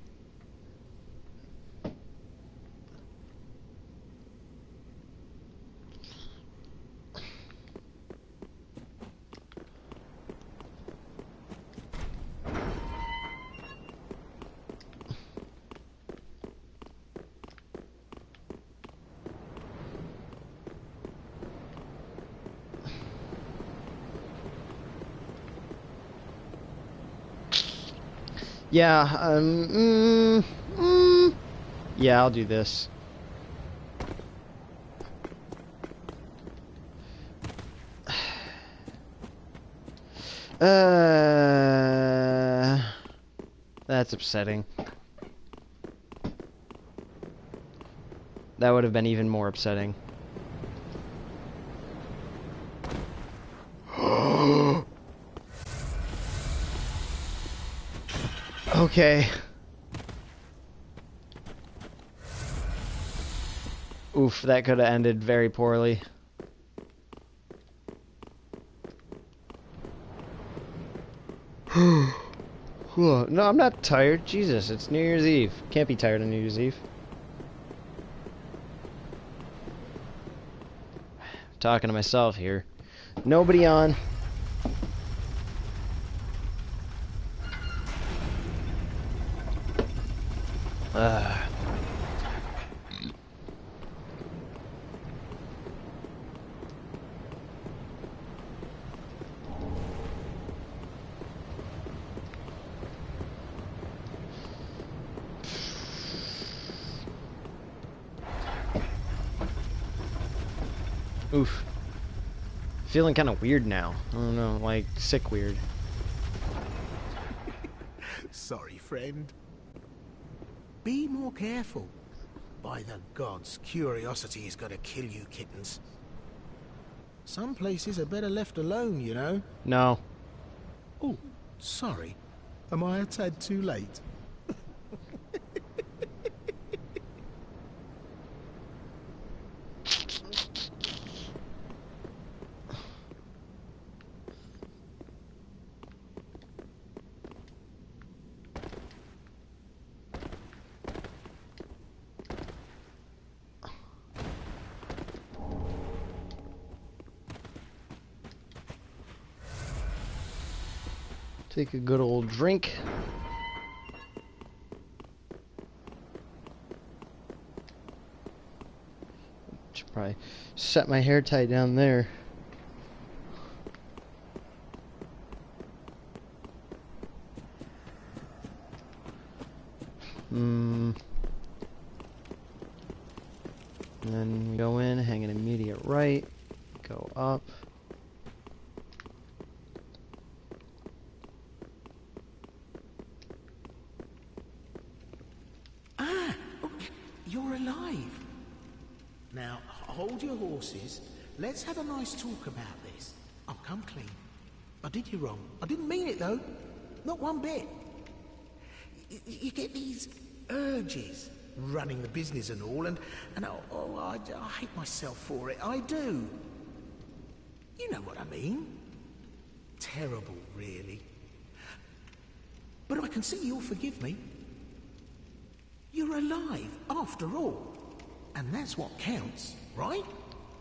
Yeah, yeah, I'll do this. That's upsetting. That would have been even more upsetting. Okay. Oof, that could have ended very poorly. No, I'm not tired. Jesus, it's New Year's Eve. Can't be tired on New Year's Eve. Talking to myself here. Nobody on. Oof. Feeling kind of weird now. I don't know, like sick weird. Sorry, friend. Be more careful. By the gods, curiosity is gonna kill you, kittens. Some places are better left alone, you know. No. Oh, sorry. Am I a tad too late? Take a good old drink. Should probably set my hair tie down there. And then we go in, hang an immediate right, go up. You're alive. Now, hold your horses. Let's have a nice talk about this. I'll come clean. I did you wrong. I didn't mean it, though. Not one bit. You get these urges, running the business and all, and I hate myself for it. I do. You know what I mean. Terrible, really. But I can see you'll forgive me. You're alive, after all. And that's what counts, right?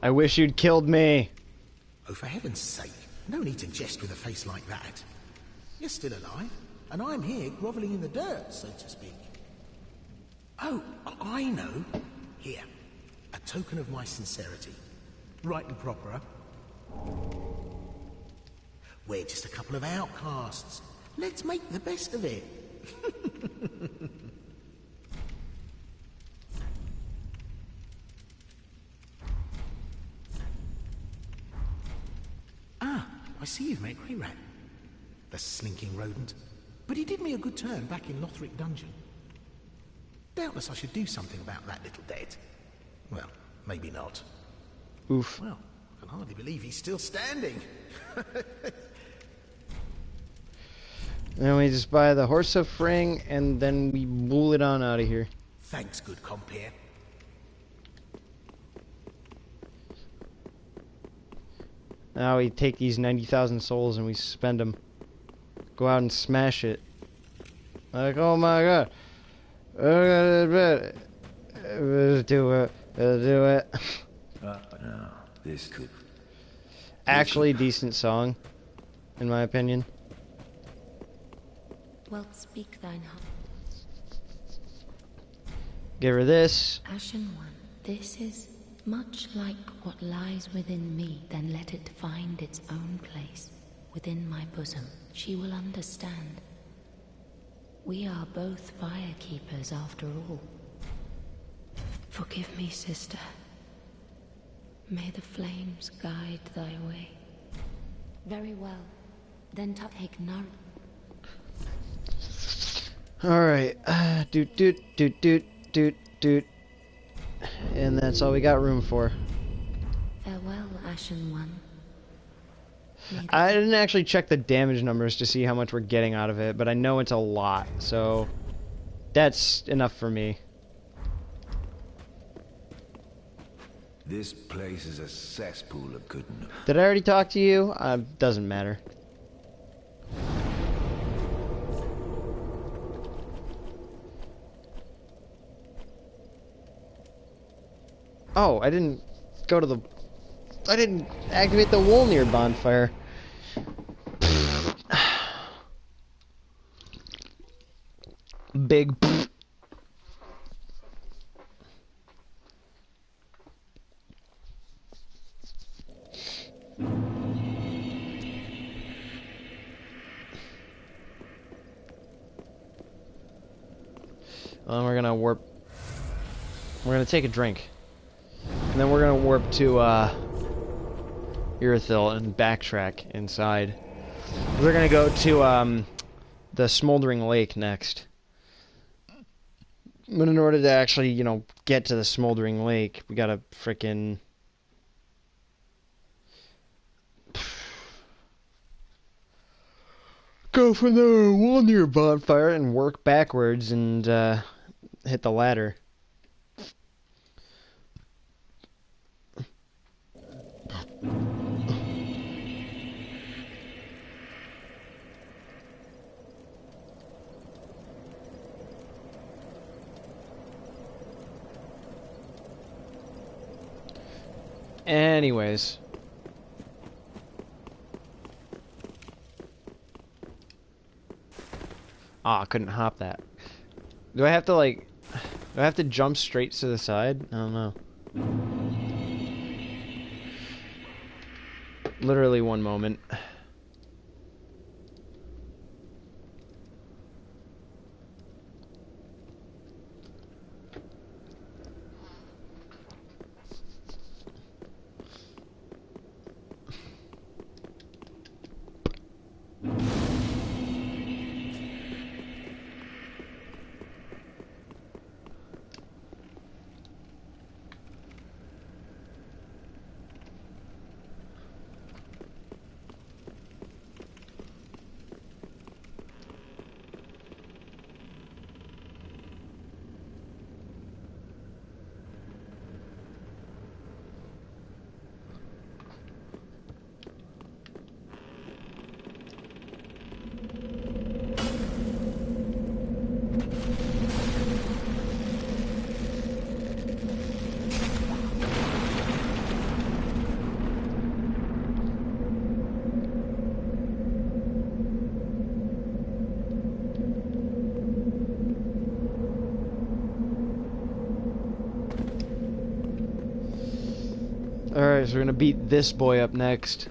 I wish you'd killed me. Oh, for heaven's sake, no need to jest with a face like that. You're still alive, and I'm here grovelling in the dirt, so to speak. Oh, I know. Here, a token of my sincerity. Right and proper, huh? We're just a couple of outcasts. Let's make the best of it. I see you've met Grey Rat. The slinking rodent. But he did me a good turn back in Lothric Dungeon. Doubtless I should do something about that little dead. Well, maybe not. Oof. Well, I can hardly believe he's still standing. Then we just buy the horse hoof ring, and then we bullet on out of here. Thanks, good compere. Now we take these 90,000 souls and we spend them. Go out and smash it. Like, oh my god. Do it. Do it. No, this could... Actually, decent song, in my opinion. Well, speak thine heart. Give her this. Ashen One, this is much like what lies within me, then let it find its own place within my bosom. She will understand. We are both firekeepers after all. Forgive me, sister. May the flames guide thy way. Very well. Then take note. Alright. Doot doot doot doot doot doot. And that's all we got room for. Farewell, Ashen One. I didn't actually check the damage numbers to see how much we're getting out of it, but I know it's a lot, so that's enough for me. This place is a cesspool of good news. Did I already talk to you? Doesn't matter. Oh, I didn't go to the... I didn't activate the Wolnir bonfire. Big... We're gonna warp... We're gonna take a drink. And then we're gonna warp to, Irithyll and backtrack inside. We're gonna go to the Smoldering Lake next. But in order to actually, you know, get to the Smoldering Lake, we gotta frickin' go from the wall near bonfire and work backwards and hit the ladder. Anyways. Ah, I couldn't hop that. Do I have to, like... Do I have to jump straight to the side? I don't know. Literally one moment. Alright, so we're gonna beat this boy up next.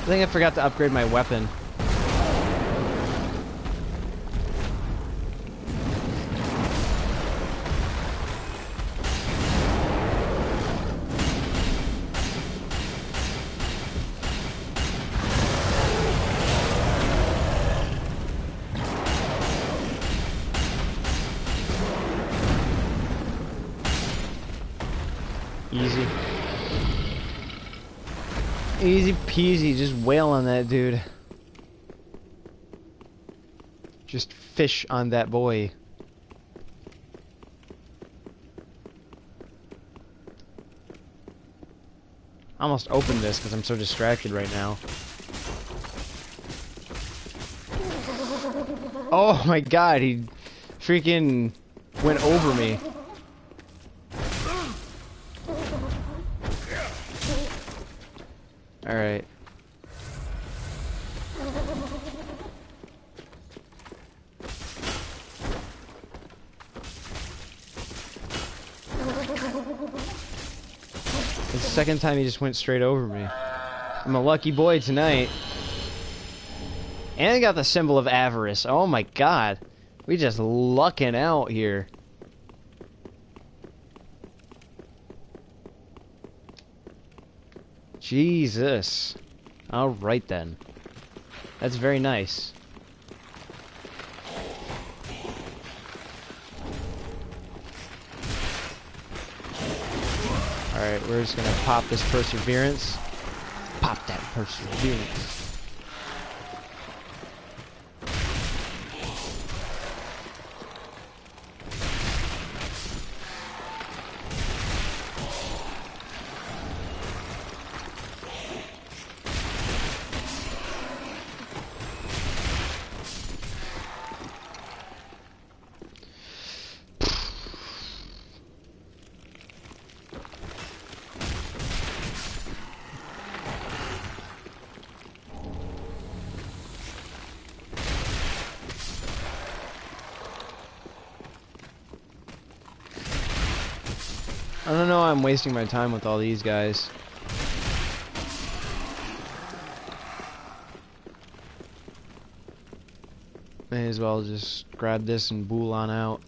I think I forgot to upgrade my weapon. Easy. Easy peasy, just wail on that dude. Just fish on that boy. I almost opened this because I'm so distracted right now. Oh my god, he freaking went over me. Alright. It's the second time he just went straight over me. I'm a lucky boy tonight. And I got the symbol of avarice. Oh my god. We just lucking out here. Jesus. Alright then. That's very nice. Alright, we're just gonna pop this perseverance. Pop that perseverance. I don't know why I'm wasting my time with all these guys. May as well just grab this and bool on out.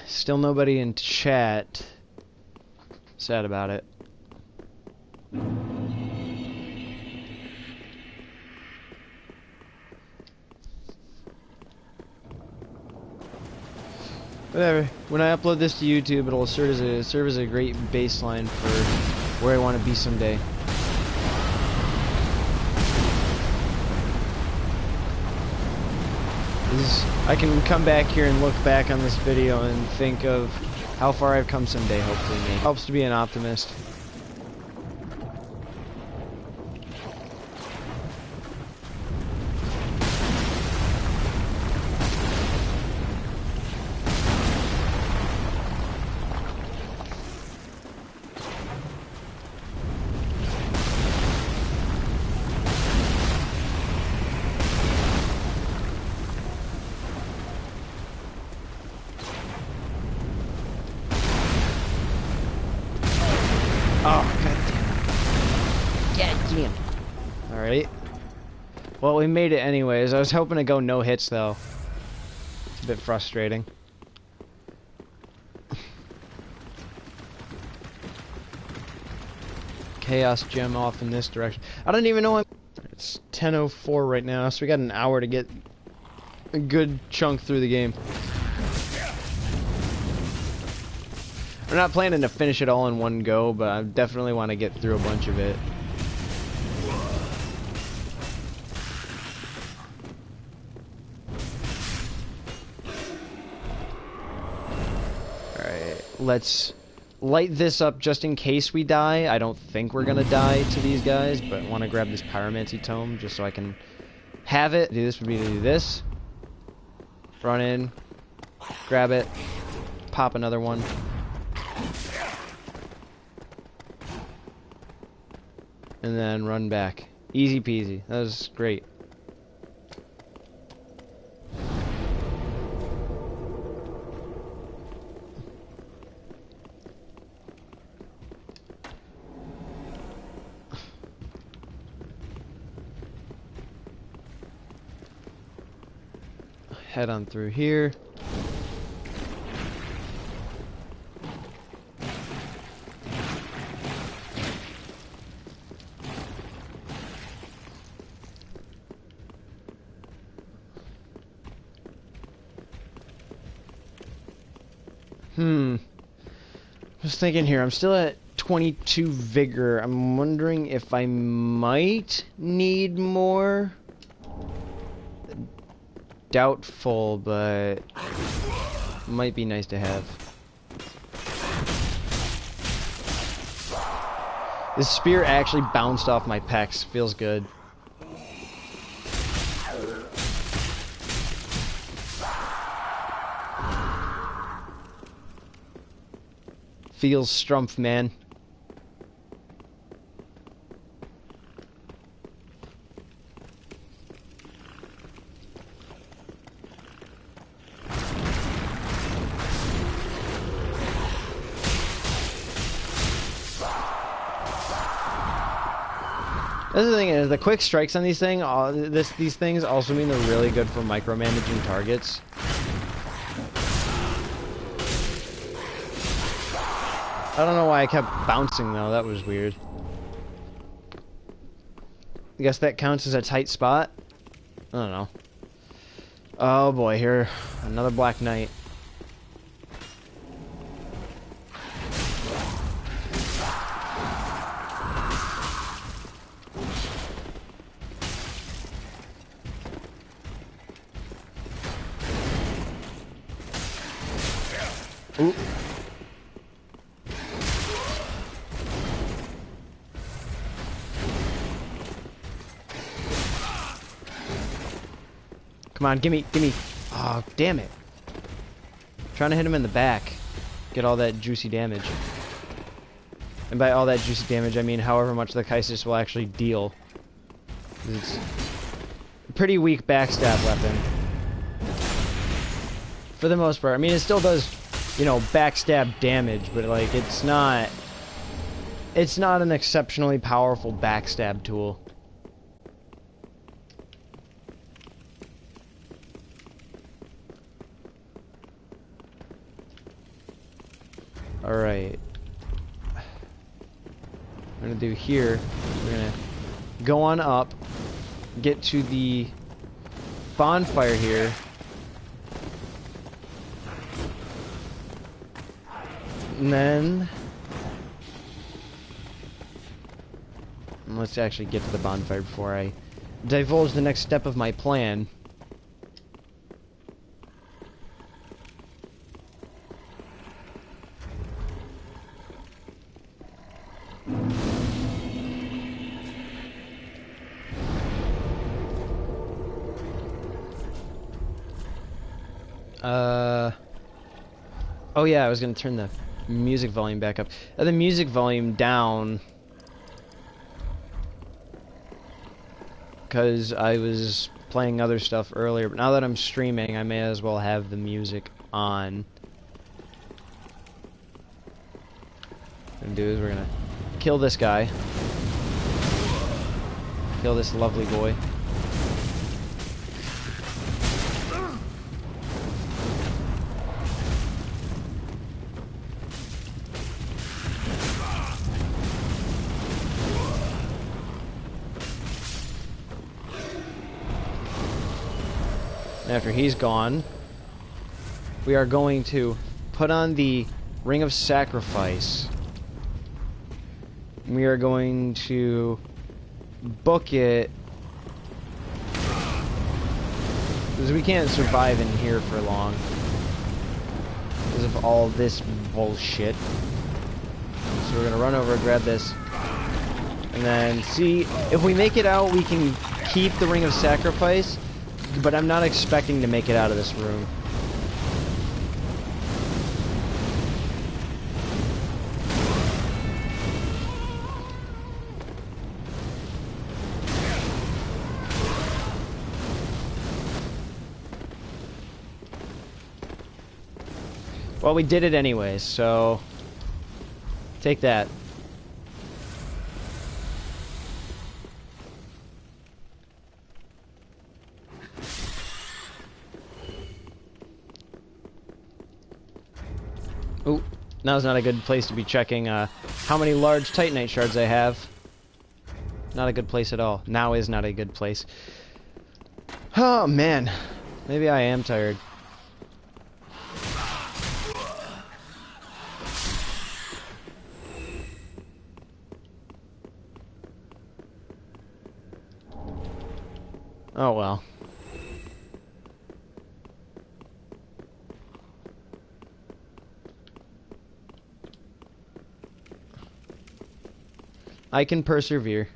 Still nobody in chat. Sad about it. Whatever. When I upload this to YouTube, it'll serve as a great baseline for where I want to be someday. I can come back here and look back on this video and think of how far I've come someday, hopefully. It helps to be an optimist. Alright. Well, we made it anyways. I was hoping to go no hits, though. It's a bit frustrating. Chaos gem off in this direction. I don't even know. It's 10:04 right now, so we got an hour to get a good chunk through the game. I'm not planning to finish it all in one go, but I definitely want to get through a bunch of it. Alright, let's light this up just in case we die. I don't think we're gonna die to these guys, but I want to grab this pyromancy tome just so I can have it. Do this would be to do this. Run in, grab it, pop another one. And then run back. Easy peasy. That was great. Head on through here. Just thinking here, I'm still at 22 vigor. I'm wondering if I might need more. Doubtful, but might be nice to have. This spear actually bounced off my pecs. Feels good. Feels strumph, man. That's the thing is, the quick strikes on these these things also mean they're really good for micromanaging targets. I don't know why I kept bouncing though, that was weird. I guess that counts as a tight spot? I don't know. Oh boy, here, another Black Knight. Ooh. Come on, gimme. Oh, damn it. I'm trying to hit him in the back. get all that juicy damage. And by all that juicy damage, I mean however much the Kaisis will actually deal. It's a pretty weak backstab weapon. For the most part. I mean, it still does, you know, backstab damage, but, like, it's not an exceptionally powerful backstab tool. Alright. What I'm gonna do here, we're gonna go on up, get to the bonfire here. And then let's actually get to the bonfire before I divulge the next step of my plan. Oh yeah, I was gonna turn the music volume back up. The music volume down because I was playing other stuff earlier, but now that I'm streaming, I may as well have the music on. What we're gonna do is we're gonna kill this guy. Kill this lovely boy. After he's gone, we are going to put on the Ring of Sacrifice. We are going to book it because we can't survive in here for long because of all this bullshit. So we're gonna run over, grab this, and then see if we make it out. We can keep the Ring of Sacrifice. But I'm not expecting to make it out of this room. Well, we did it anyways, so take that. Ooh, now's not a good place to be checking how many large Titanite shards I have. Not a good place at all. Now is not a good place. Oh, man. Maybe I am tired. Oh, well. I can persevere.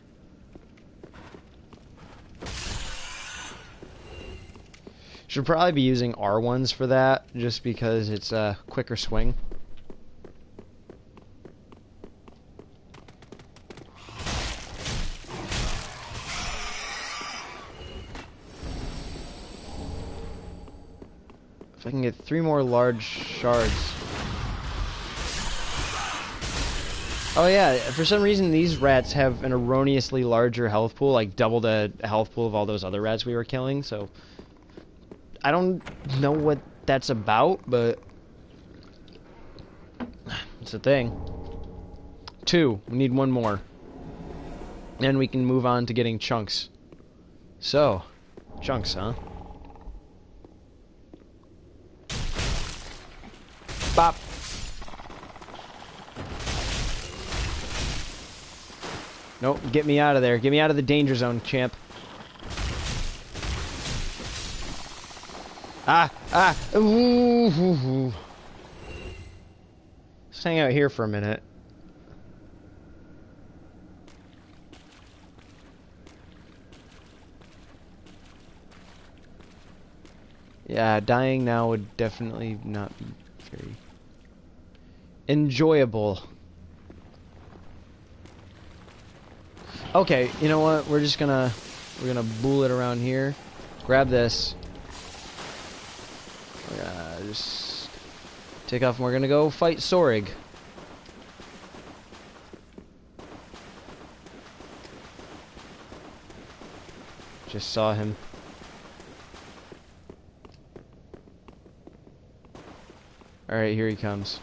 Should probably be using R1s for that, just because it's a quicker swing. If I can get 3 more large shards. Oh yeah, for some reason these rats have an erroneously larger health pool, like double the health pool of all those other rats we were killing, so I don't know what that's about, but it's a thing. 2, we need 1 more. Then we can move on to getting chunks. So, chunks, huh? Bop. Nope, get me out of there. Get me out of the danger zone, champ. Ooh, ooh, ooh. Let's hang out here for a minute. Yeah, dying now would definitely not be very enjoyable. Okay, you know what? We're gonna bull it around here. Grab this. We're gonna just take off and we're gonna go fight Sorig. Just saw him. Alright, here he comes.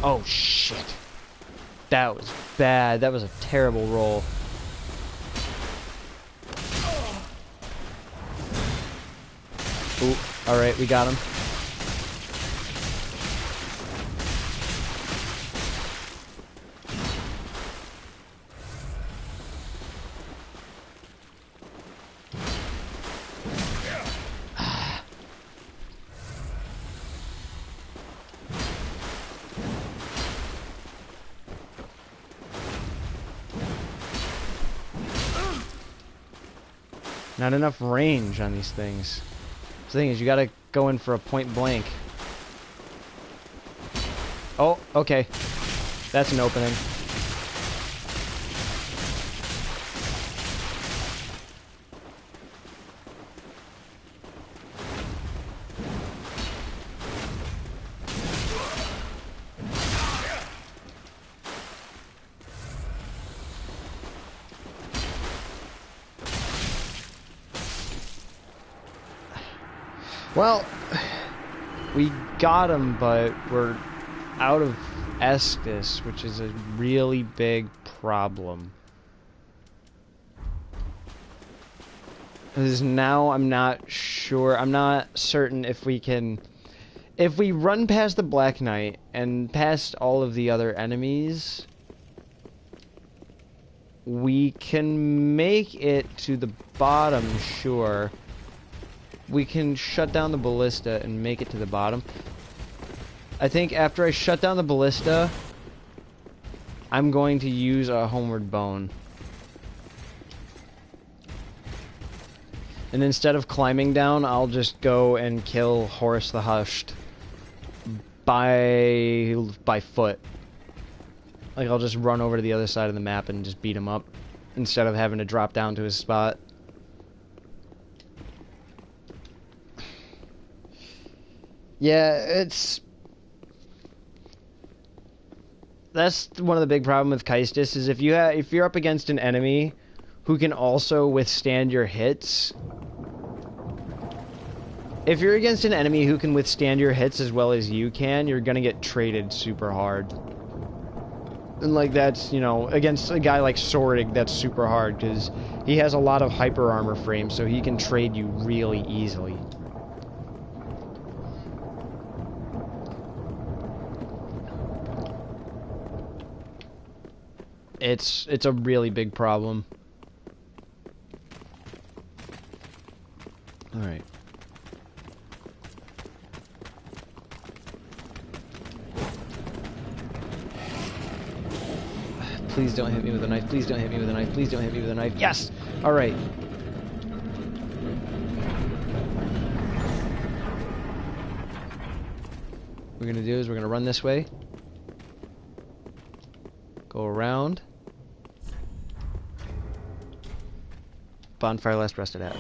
Oh shit. That was bad. That was a terrible roll. Ooh, alright, we got him. Not enough range on these things. The thing is, you gotta go in for a point blank. Oh, okay. That's an opening. Well, we got him, but we're out of Estus, which is a really big problem. Because now I'm not sure, I'm not certain if we can... If we run past the Black Knight and past all of the other enemies, we can make it to the bottom, sure. We can shut down the ballista and make it to the bottom. I think after I shut down the ballista, I'm going to use a homeward bone. And instead of climbing down, I'll just go and kill Horus the Hushed by foot. Like, I'll just run over to the other side of the map and just beat him up instead of having to drop down to his spot. Yeah, that's one of the big problems with Kaistus is if you're up against an enemy who can also withstand your hits. If you're against an enemy who can withstand your hits as well as you can, you're gonna get traded super hard. And like that's, you know, against a guy like Sorig, that's super hard because he has a lot of hyper armor frames, so he can trade you really easily. It's a really big problem. All right. Please don't hit me with a knife. Please don't hit me with a knife. Please don't hit me with a knife. Yes! All right. What we're going to do is we're going to run this way. Go around. Bonfire last rested at.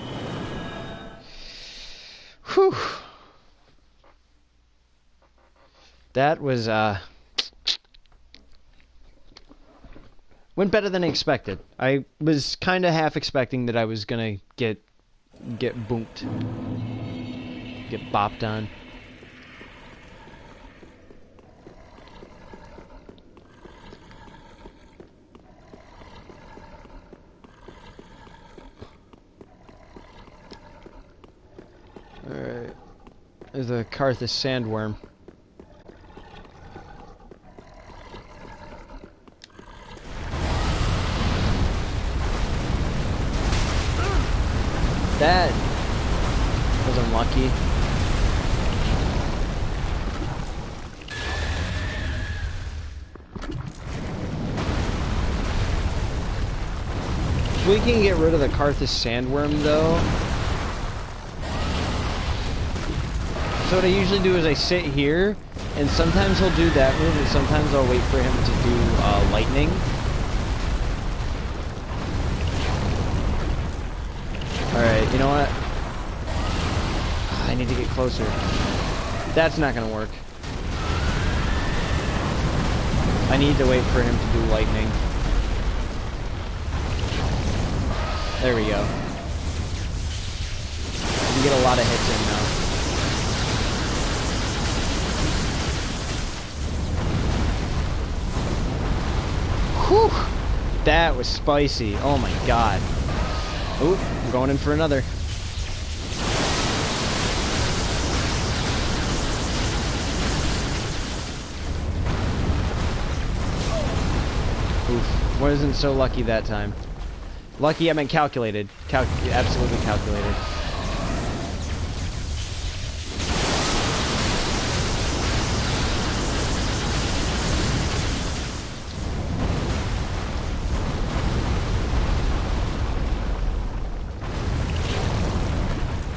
Whew. That was, went better than I expected. I was kind of half expecting that I was gonna get boomped. Get bopped on. Alright. There's a Karthus sandworm. That was unlucky. If we can get rid of the Karthus sandworm though, So what I usually do is I sit here, and sometimes he'll do that move, and sometimes I'll wait for him to do lightning. Alright, you know what? I need to get closer. That's not gonna work. I need to wait for him to do lightning. There we go. I can get a lot of hits in now. Whew! That was spicy. Oh my god. Oop, I'm going in for another. Oof. Wasn't so lucky that time. Lucky, I meant calculated. Absolutely calculated.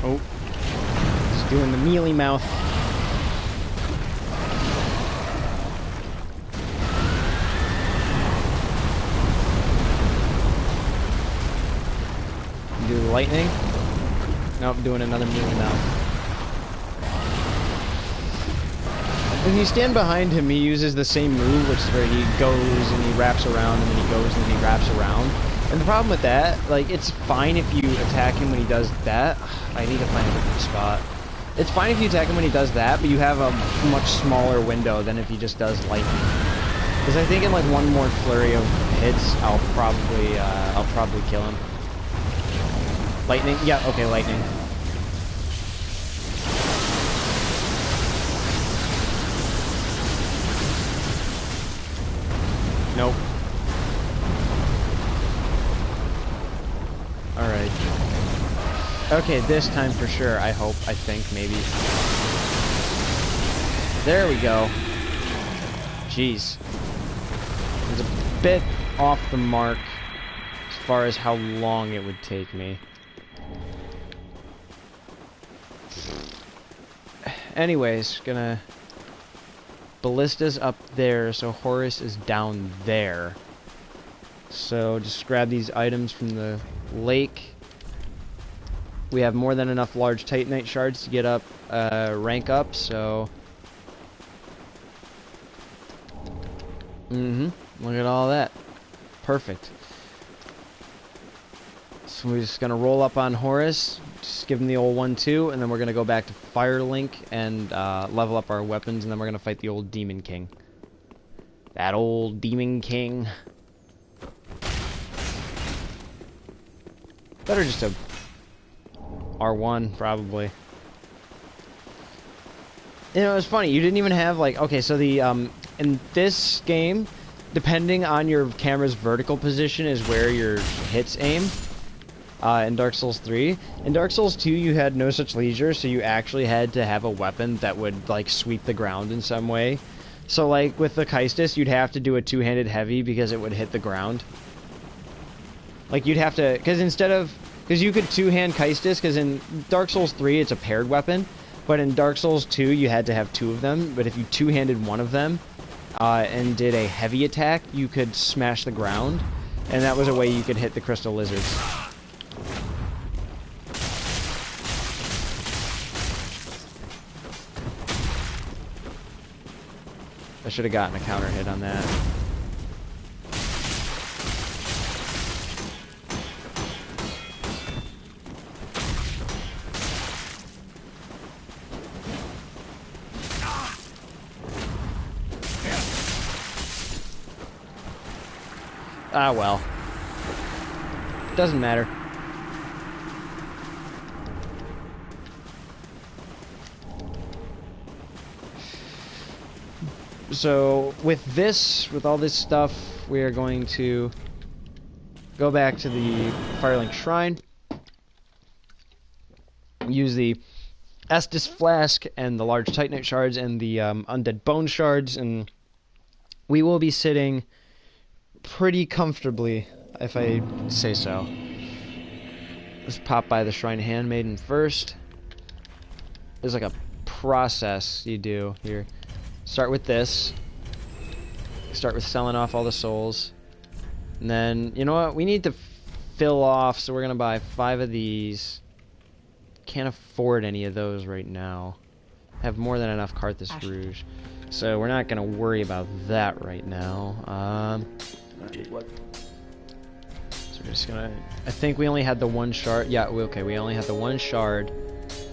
Oh. Just doing the mealy mouth. Do the lightning. Nope, doing another mealy mouth. When you stand behind him, he uses the same move, which is where he goes and he wraps around, and then he goes and then he wraps around. And the problem with that, like, it's fine if you attack him when he does that. I need to find a different spot. It's fine if you attack him when he does that, but you have a much smaller window than if he just does lightning. Because I think in like one more flurry of hits, I'll probably kill him. Lightning? Yeah, okay, lightning. Nope. Alright. Okay, this time for sure, I hope, I think, maybe. There we go. Jeez. It's a bit off the mark as far as how long it would take me. Anyways, gonna... Ballista's up there, so Horus is down there. So just grab these items from the lake. We have more than enough large Titanite shards to get up, rank up, so... Look at all that. Perfect. So we're just gonna roll up on Horus, just give him the old 1-2, and then we're gonna go back to Firelink and level up our weapons, and then we're gonna fight the old Demon King. That old Demon King. Better just a R1, probably. You know, it's funny, you didn't even have, like, okay, so the, in this game, depending on your camera's vertical position is where your hits aim. In Dark Souls 3. In Dark Souls 2, you had no such leisure, so you actually had to have a weapon that would, like, sweep the ground in some way. So, like, with the Kaistus, you'd have to do a two-handed heavy because it would hit the ground. Like, you'd have to... Because you could two-hand Kaistus, because in Dark Souls 3, it's a paired weapon, but in Dark Souls 2, you had to have two of them, but if you two-handed one of them, and did a heavy attack, you could smash the ground, and that was a way you could hit the crystal lizards. I should have gotten a counter hit on that. Ah, well. Doesn't matter. So, with all this stuff, we are going to go back to the Firelink Shrine, use the Estus Flask and the large Titanite shards and the Undead Bone shards, and we will be sitting pretty comfortably, if I say so. Let's pop by the Shrine Handmaiden first. There's like a process you do here. Start with this. Start with selling off all the souls. And then, you know what? We need to fill off, so we're going to buy 5 of these. Can't afford any of those right now. Have more than enough Carthus Rouge. So we're not going to worry about that right now. So we're just going to... I think we only had the 1 shard. Yeah, okay, we only had the 1 shard.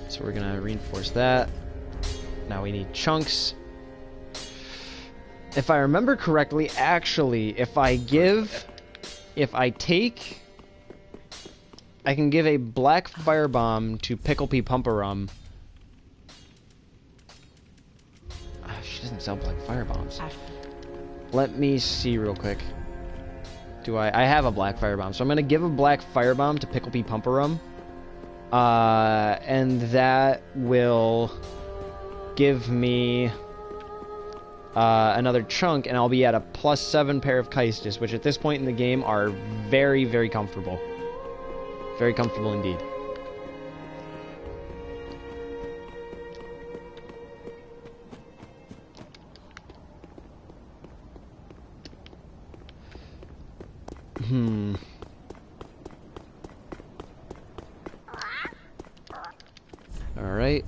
So we're going to reinforce that. Now we need chunks. If I remember correctly, actually, if I take... I can give a black firebomb to Pickle Pea Pumperum. She doesn't sell black firebombs. Let me see real quick. Do I have a black firebomb, so I'm gonna give a black firebomb to Pickle Pea Pumperum. And that will give me another chunk, and I'll be at a +7 pair of Keistis, which at this point in the game are very, very comfortable. Very comfortable indeed. Alright.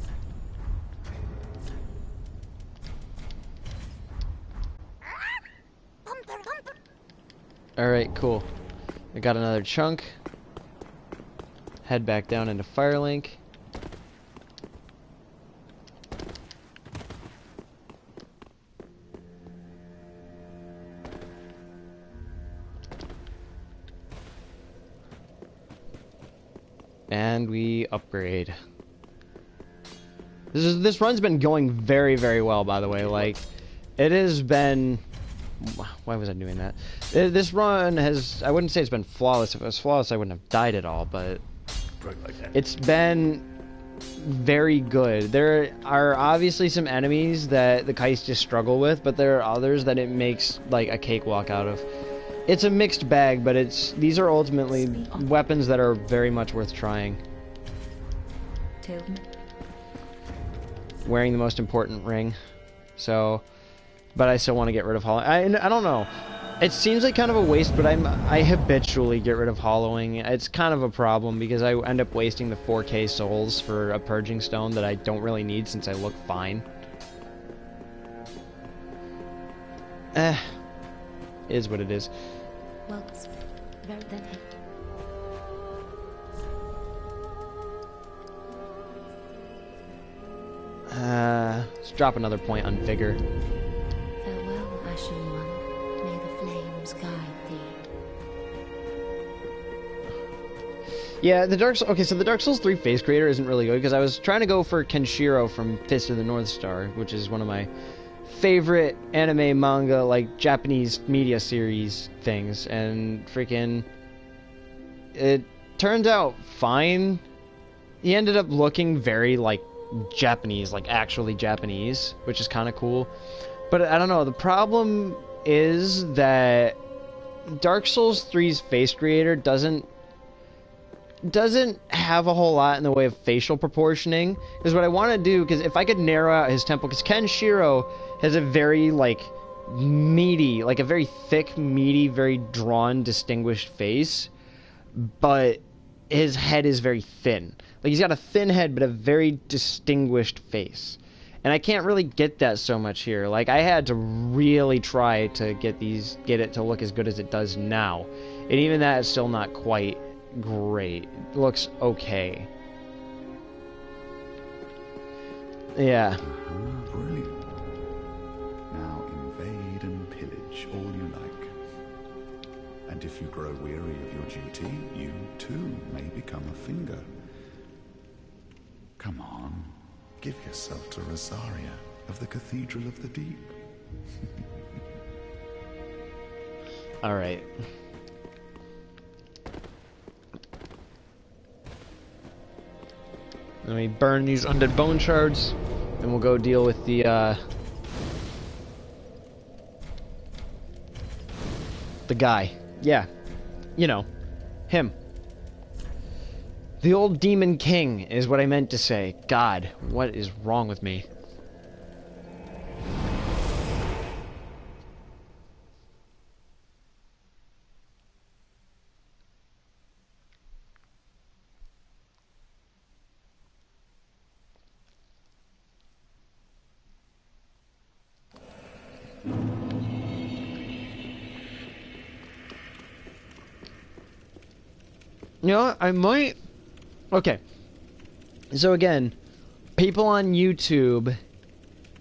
Alright, cool. I got another chunk. Head back down into Firelink. And we upgrade. This run's been going very, very well, by the way. Like, it has been... Why was I doing that? This run has... I wouldn't say it's been flawless. If it was flawless, I wouldn't have died at all, but... It's been very good. There are obviously some enemies that the Keist just struggle with, but there are others that it makes, like, a cakewalk out of. It's a mixed bag, but these are ultimately weapons that are very much worth trying. Wearing the most important ring. So, but I still want to get rid of Hollow. I don't know. It seems like kind of a waste, but I habitually get rid of hollowing. It's kind of a problem because I end up wasting the 4K souls for a purging stone that I don't really need since I look fine. Is what it is. Well, very then. Let's drop another point on vigor. Farewell, Ashen One. May the flames guide thee. Yeah, okay, so the Dark Souls 3 face creator isn't really good because I was trying to go for Kenshiro from Fist of the North Star, which is one of my favorite anime, manga, like Japanese media series things, and freaking it turned out fine. He ended up looking very like Japanese, like actually Japanese, which is kind of cool. But I don't know, the problem is that Dark Souls 3's face creator doesn't have a whole lot in the way of facial proportioning. Because what I want to do, because if I could narrow out his temple, because Kenshiro has a very like meaty, like a very thick, meaty, very drawn, distinguished face, but his head is very thin. Like, he's got a thin head, but a very distinguished face. And I can't really get that so much here. Like, I had to really try to get it to look as good as it does now. And even that is still not quite great. It looks okay. Yeah. Brilliant. Now invade and pillage all you like. And if you grow weary of your duty, you too may become a finger. Come on, give yourself to Rosaria of the Cathedral of the Deep. Alright. Let me burn these undead bone shards, and we'll go deal with the guy. Yeah. You know. Him. The old Demon King is what I meant to say. God, what is wrong with me? You know what? I might... Okay. So again, people on YouTube,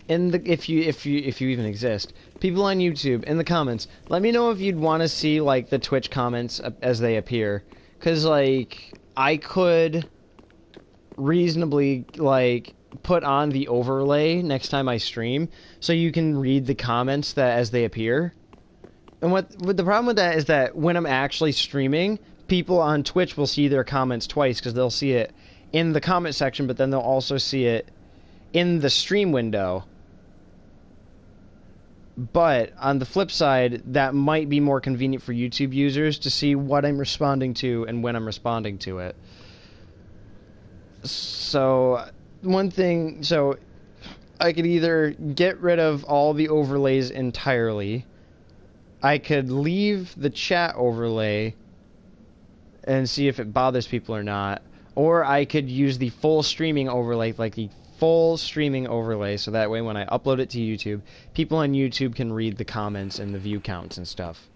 in the if you even exist, people on YouTube in the comments, let me know if you'd want to see like the Twitch comments as they appear, cause like I could reasonably like put on the overlay next time I stream, so you can read the comments that as they appear. And what the problem with that is that when I'm actually streaming, people on Twitch will see their comments twice because they'll see it in the comment section, but then they'll also see it in the stream window. But on the flip side, that might be more convenient for YouTube users to see what I'm responding to and when I'm responding to it. So, one thing, so I could either get rid of all the overlays entirely, I could leave the chat overlay and see if it bothers people or not, or I could use the full streaming overlay, like the full streaming overlay, so that way when I upload it to YouTube, people on YouTube can read the comments and the view counts and stuff.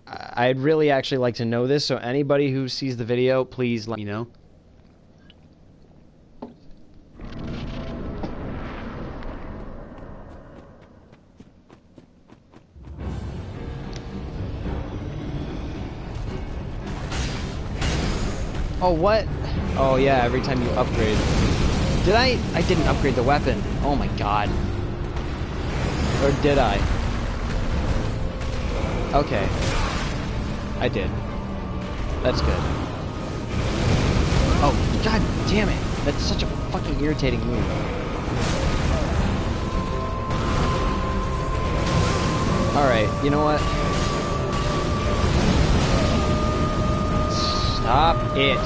I'd really actually like to know this, so anybody who sees the video, please let me know. Oh, what? Oh, yeah, every time you upgrade. Did I? I didn't upgrade the weapon. Oh my god. Or did I? Okay. I did. That's good. Oh, god damn it. That's such a fucking irritating move. Alright, you know what? Stop it.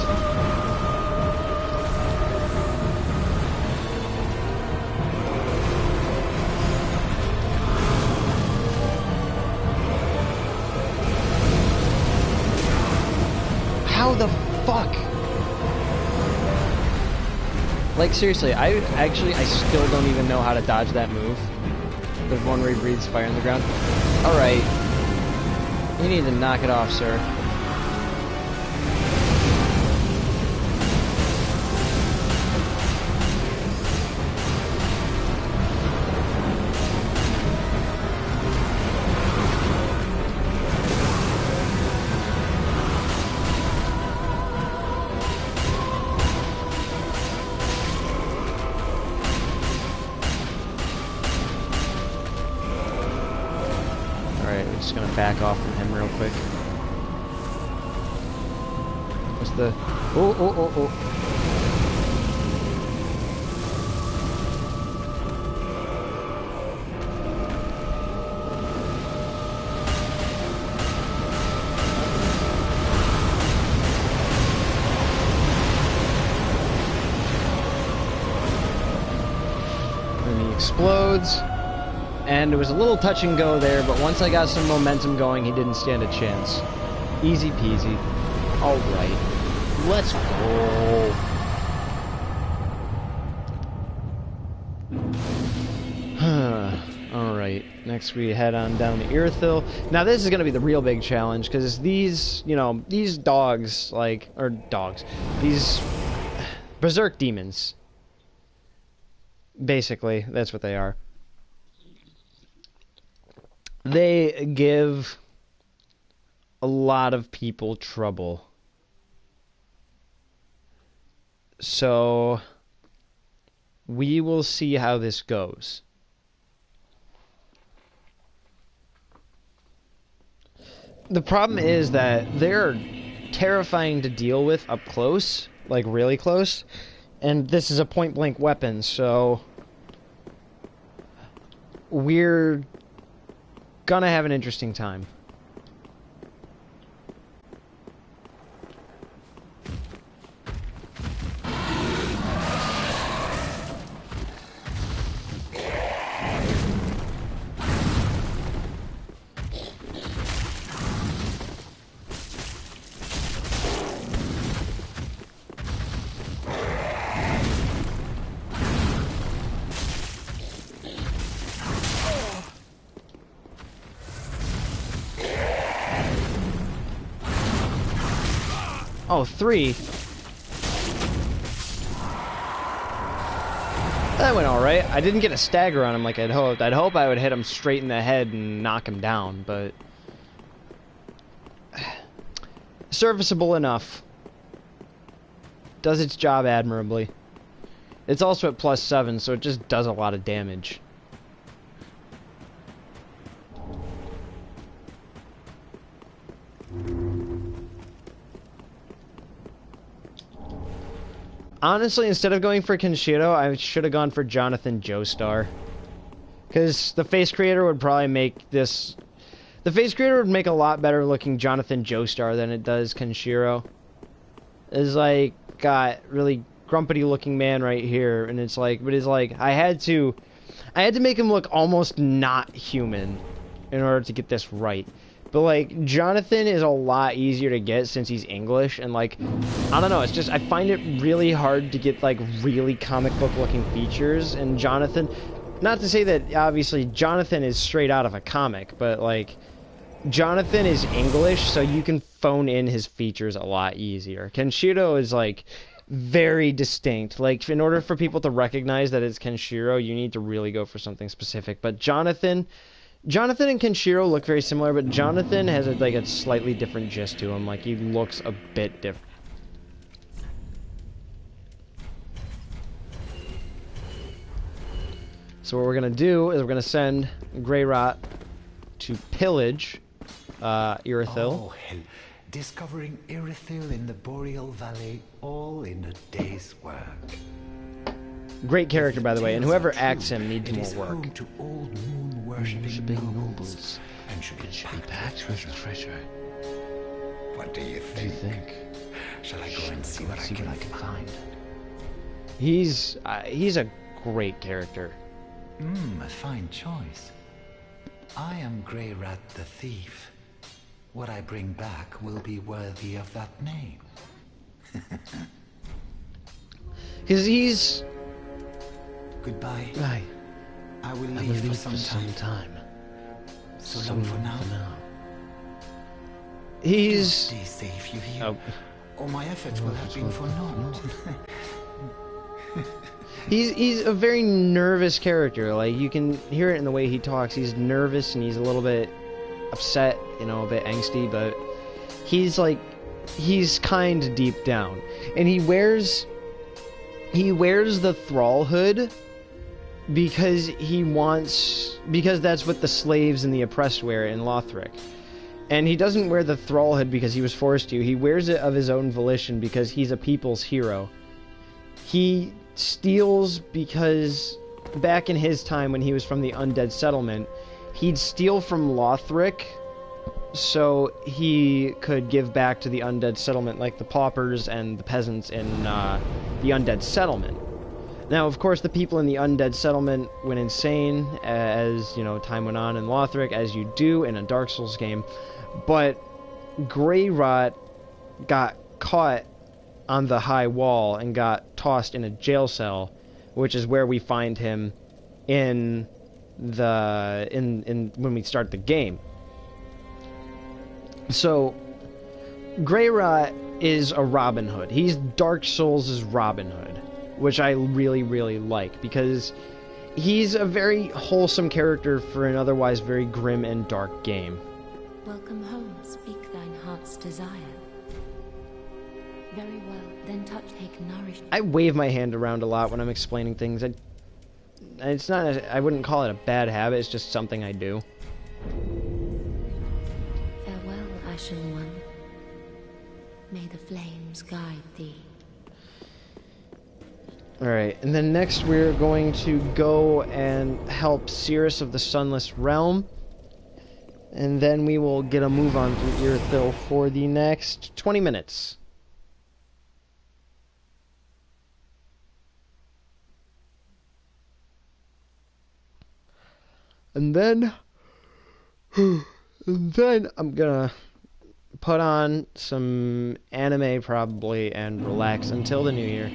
How the fuck? Like, seriously, I still don't even know how to dodge that move. The one where he breathes fire on the ground. Alright. You need to knock it off, sir. Back off from him real quick. What's the... Oh, oh, oh, oh. And he explodes. And it was a little touch and go there, but once I got some momentum going, he didn't stand a chance. Easy peasy. Alright. Let's go. Alright. Next we head on down to Irithyll. Now this is going to be the real big challenge, because these, you know, these dogs, like, or dogs, these berserk demons. Basically, that's what they are. They give a lot of people trouble. So we will see how this goes. The problem is that they're terrifying to deal with up close, like really close, and this is a point-blank weapon, so we're gonna have an interesting time. Oh, 3. That went alright. I didn't get a stagger on him like I'd hoped. I'd hope I would hit him straight in the head and knock him down, but... serviceable enough. Does its job admirably. It's also at +7, so it just does a lot of damage. Honestly, instead of going for Kenshiro, I should have gone for Jonathan Joestar. Because the face creator would probably make this... The face creator would make a lot better looking Jonathan Joestar than it does Kenshiro. It's like, got really grumpy looking man right here, and it's like, but it's like, I had to make him look almost not human in order to get this right. But like, Jonathan is a lot easier to get since he's English, and like, I don't know, it's just, I find it really hard to get like really comic book looking features, and Jonathan, not to say that obviously Jonathan is straight out of a comic, but like, Jonathan is English, so you can phone in his features a lot easier. Kenshiro is like very distinct. Like, in order for people to recognize that it's Kenshiro, you need to really go for something specific. But Jonathan and Kenshiro look very similar, but Jonathan has like a slightly different gist to him. Like, he looks a bit different. So what we're gonna do is we're gonna send Greyrot to pillage Irithyll. Oh, hell. Discovering Irithyll in the Boreal Valley, all in a day's work. Great character, by the way, and whoever acts him needs it more is work. home to old moon worshipping nobles, and should be packed with treasure. What do you think? Shall I go and see what I can find? He's a great character. A fine choice. I am Greyrat the Thief. What I bring back will be worthy of that name. Because he's... Goodbye. Bye. I will leave for some time. So long for now. He's... Stay safe, you hear? Oh. All my efforts will have been for naught. He's a very nervous character. Like, you can hear it in the way he talks. He's nervous and he's a little bit upset, you know, a bit angsty, but he's like, he's kind deep down. And he wears the thrall hood because because that's what the slaves and the oppressed wear in Lothric. And he doesn't wear the thrall hood because he was forced to. He wears it of his own volition because he's a people's hero. He steals because back in his time when he was from the undead settlement, he'd steal from Lothric so he could give back to the undead settlement, like the paupers and the peasants in the undead settlement. Now, of course, the people in the undead settlement went insane as, you know, time went on in Lothric, as you do in a Dark Souls game, but Greyrot got caught on the high wall and got tossed in a jail cell, which is where we find him in when we start the game. So Greyrot is a Robin Hood. He's Dark Souls' Robin Hood, which I really, really like, because he's a very wholesome character for an otherwise very grim and dark game. Welcome home, speak thine heart's desire. Very well, then touch take nourish. I wave my hand around a lot when I'm explaining things. It's not, I wouldn't call it a bad habit, it's just something I do. Farewell, Ashen One. May the flames guide thee. Alright, and then next we're going to go and help Cirrus of the Sunless Realm. And then we will get a move on through Irithyll for the next 20 minutes. And then I'm gonna put on some anime probably and relax until the new year.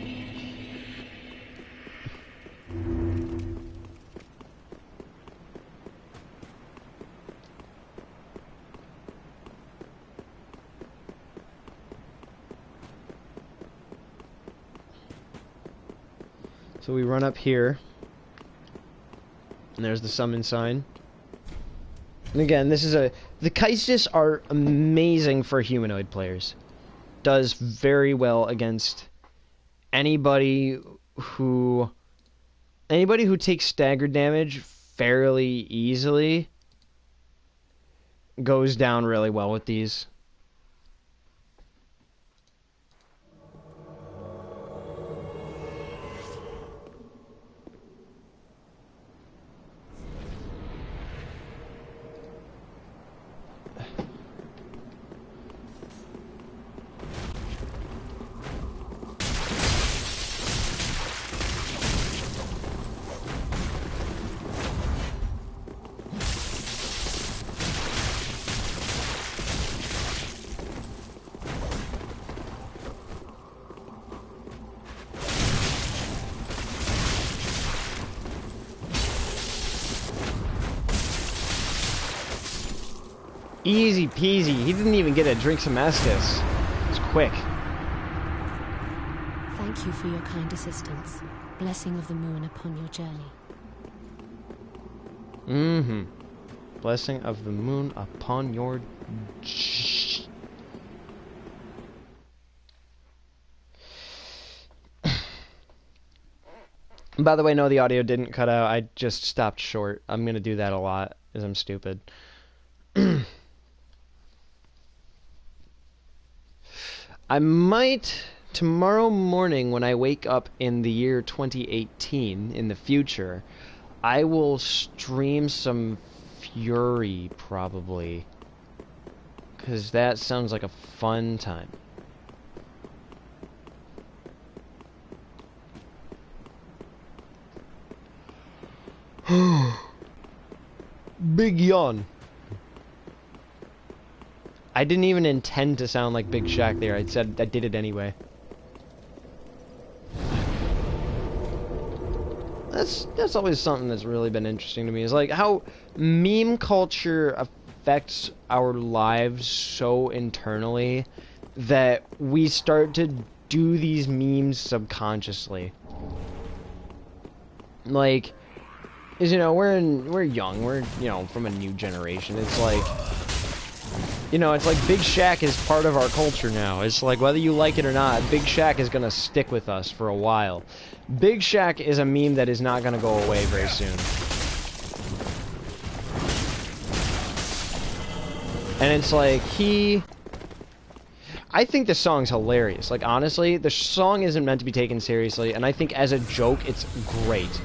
So we run up here. And there's the summon sign. And again, this is the Kaistis are amazing for humanoid players. Does very well against anybody who takes staggered damage fairly easily. Goes down really well with these. Easy peasy. He didn't even get a drink some Estus. It's quick. Thank you for your kind assistance. Blessing of the moon upon your journey. Mm-hmm. Blessing of the moon upon your... By the way, no, the audio didn't cut out. I just stopped short. I'm gonna do that a lot, as I'm stupid. I might, tomorrow morning when I wake up in the year 2018, in the future, I will stream some Fury, probably. Because that sounds like a fun time. Big yawn. I didn't even intend to sound like Big Shaq there. I said I did it anyway. That's always something that's really been interesting to me. Is like how meme culture affects our lives so internally that we start to do these memes subconsciously. Like, is we're young, we're from a new generation. It's like. It's like Big Shaq is part of our culture now. It's like, whether you like it or not, Big Shaq is going to stick with us for a while. Big Shaq is a meme that is not going to go away very soon. And it's like, I think the song's hilarious. Like, honestly, the song isn't meant to be taken seriously, and I think as a joke, it's great.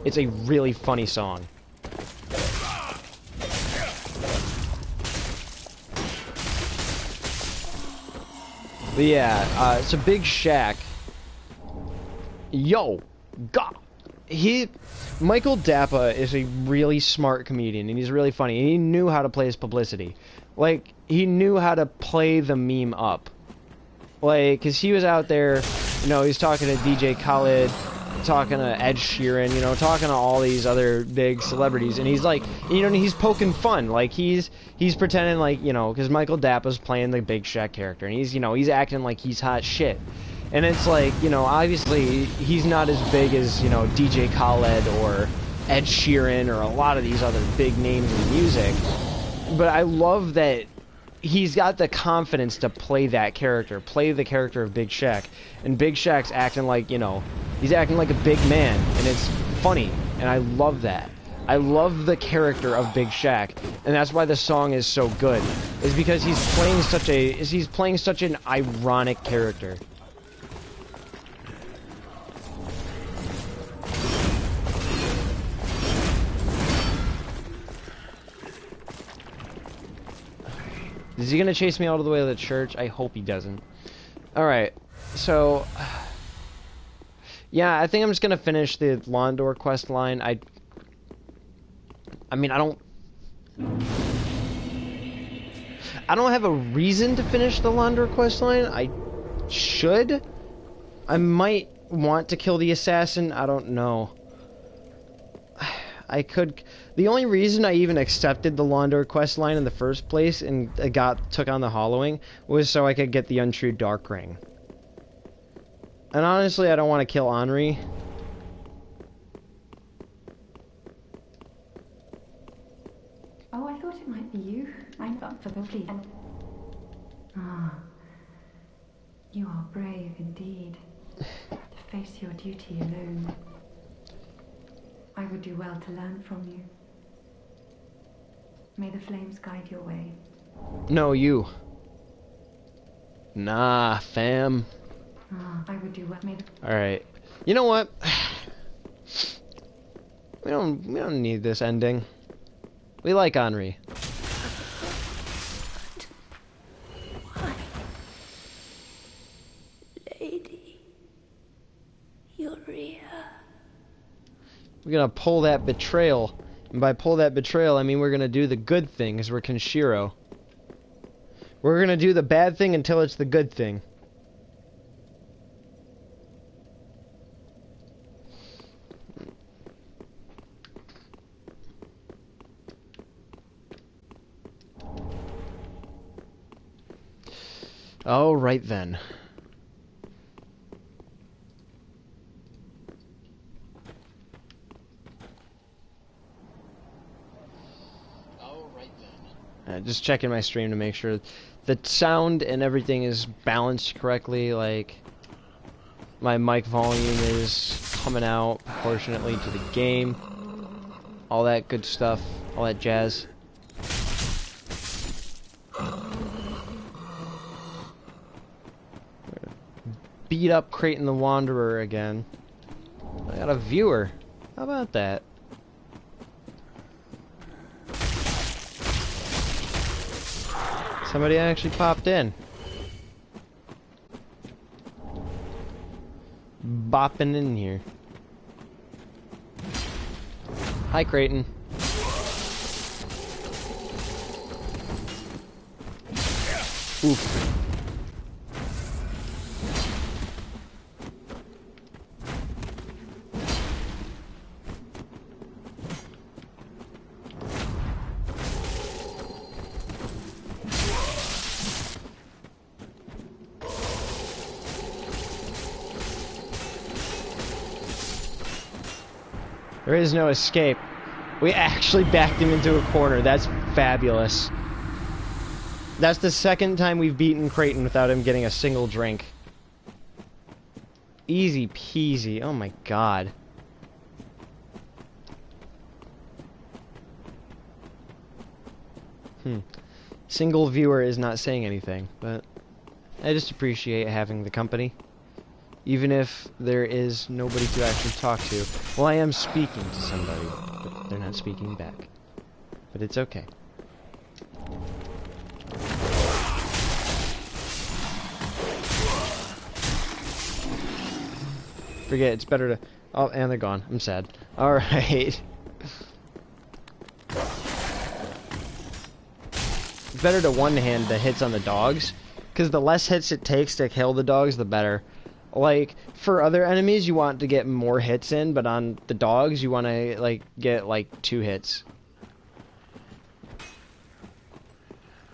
It's a really funny song. But yeah, so Big Shaq, Michael Dappa is a really smart comedian, and he's really funny, and he knew how to play his publicity. Like, he knew how to play the meme up. Like, cause he was out there, he's talking to DJ Khaled, talking to Ed Sheeran, talking to all these other big celebrities, and he's like, he's poking fun, like he's pretending like, because Michael Dappa's playing the Big Shaq character, and he's acting like he's hot shit, and it's like, obviously he's not as big as, DJ Khaled or Ed Sheeran or a lot of these other big names in music, but I love that he's got the confidence to play that character, play the character of Big Shaq, and Big Shaq's acting like, he's acting like a big man, and it's funny, and I love that. I love the character of Big Shaq, and that's why the song is so good, is because he's playing such an ironic character. Is he gonna chase me all the way to the church? I hope he doesn't. Alright, so... yeah, I think I'm just gonna finish the Londor quest line. I mean, I don't have a reason to finish the Londor quest line. I should. I might want to kill the assassin. I don't know. I could... the only reason I even accepted the Londor questline in the first place and took on the Hollowing was so I could get the Untrue Dark Ring. And honestly, I don't want to kill Henri. life up for the fleet. Ah, you are brave indeed to face your duty alone. I would do well to learn from you. May the flames guide your way. No, you. Nah, fam. Ah, I would do well. May the... All right. You know what? We don't need this ending. We like Henri. Why? Lady Uria. We're gonna pull that betrayal. And by pull that betrayal, I mean we're gonna do the good thing, because we're Kenshiro. We're gonna do the bad thing until it's the good thing. Oh, right then. Just checking my stream to make sure the sound and everything is balanced correctly, like my mic volume is coming out proportionately to the game, all that good stuff, all that jazz. Beat up Creighton the Wanderer again. I got a viewer. How about that? Somebody actually popped in. Bopping in here. Hi, Creighton. Oof. There is no escape. We actually backed him into a corner. That's fabulous. That's the second time we've beaten Creighton without him getting a single drink. Easy peasy. Oh my god. Single viewer is not saying anything, but I just appreciate having the company. Even if there is nobody to actually talk to. Well, I am speaking to somebody, but they're not speaking back. But it's okay. Forget, it's better to... Oh, and they're gone. I'm sad. Alright. It's better to one-hand the hits on the dogs, because the less hits it takes to kill the dogs, the better. Like, for other enemies, you want to get more hits in, but on the dogs, you want to, like, get, like, 2 hits.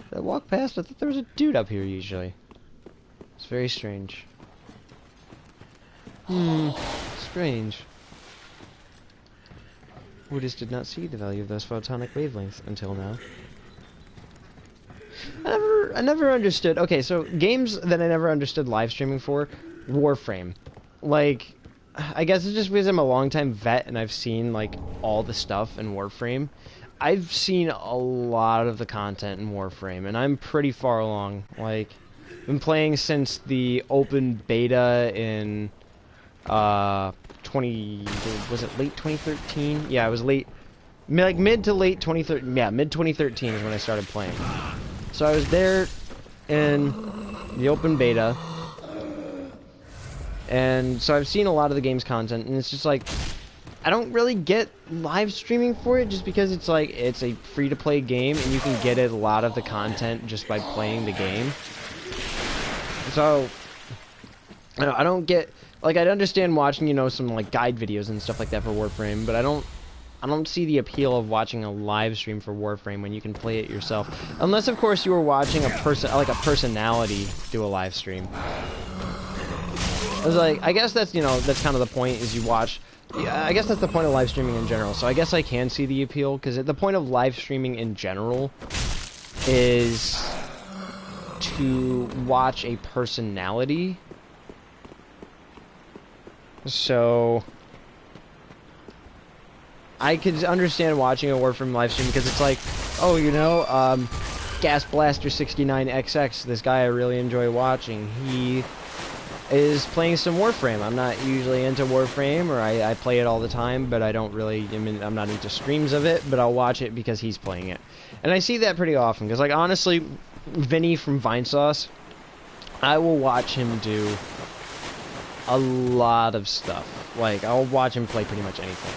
Did I walk past? I thought there was a dude up here, usually. It's very strange. Strange. Buddhists did not see the value of those photonic wavelengths until now. I never understood... Okay, so games that I never understood live streaming for... Warframe. Like, I guess it's just because I'm a longtime vet and I've seen, like, all the stuff in Warframe. I've seen a lot of the content in Warframe, and I'm pretty far along. Like, I've been playing since the open beta in, was it late 2013? Yeah, it was late, like, mid to late 2013, yeah, mid 2013 is when I started playing. So I was there in the open beta. And so I've seen a lot of the game's content, and it's just like, I don't really get live streaming for it, just because it's like, it's a free-to-play game, and you can get a lot of the content just by playing the game. So, I don't get, like, I'd understand watching, you know, some, like, guide videos and stuff like that for Warframe, but I don't see the appeal of watching a live stream for Warframe when you can play it yourself. Unless, of course, you were watching a personality do a live stream. I was like, I guess that's, you know, that's kind of the point, is you watch... Yeah, I guess that's the point of live streaming in general, so I guess I can see the appeal, because the point of live streaming in general is to watch a personality. So I could understand watching a Warframe livestream because it's like, oh, you know, Gas Blaster 69XX, this guy I really enjoy watching, he is playing some Warframe. I'm not usually into Warframe, or I play it all the time, but I don't really, I mean, I'm not into streams of it, but I'll watch it because he's playing it. And I see that pretty often, because, like, honestly, Vinny from Vinesauce, I will watch him do a lot of stuff. Like, I'll watch him play pretty much anything.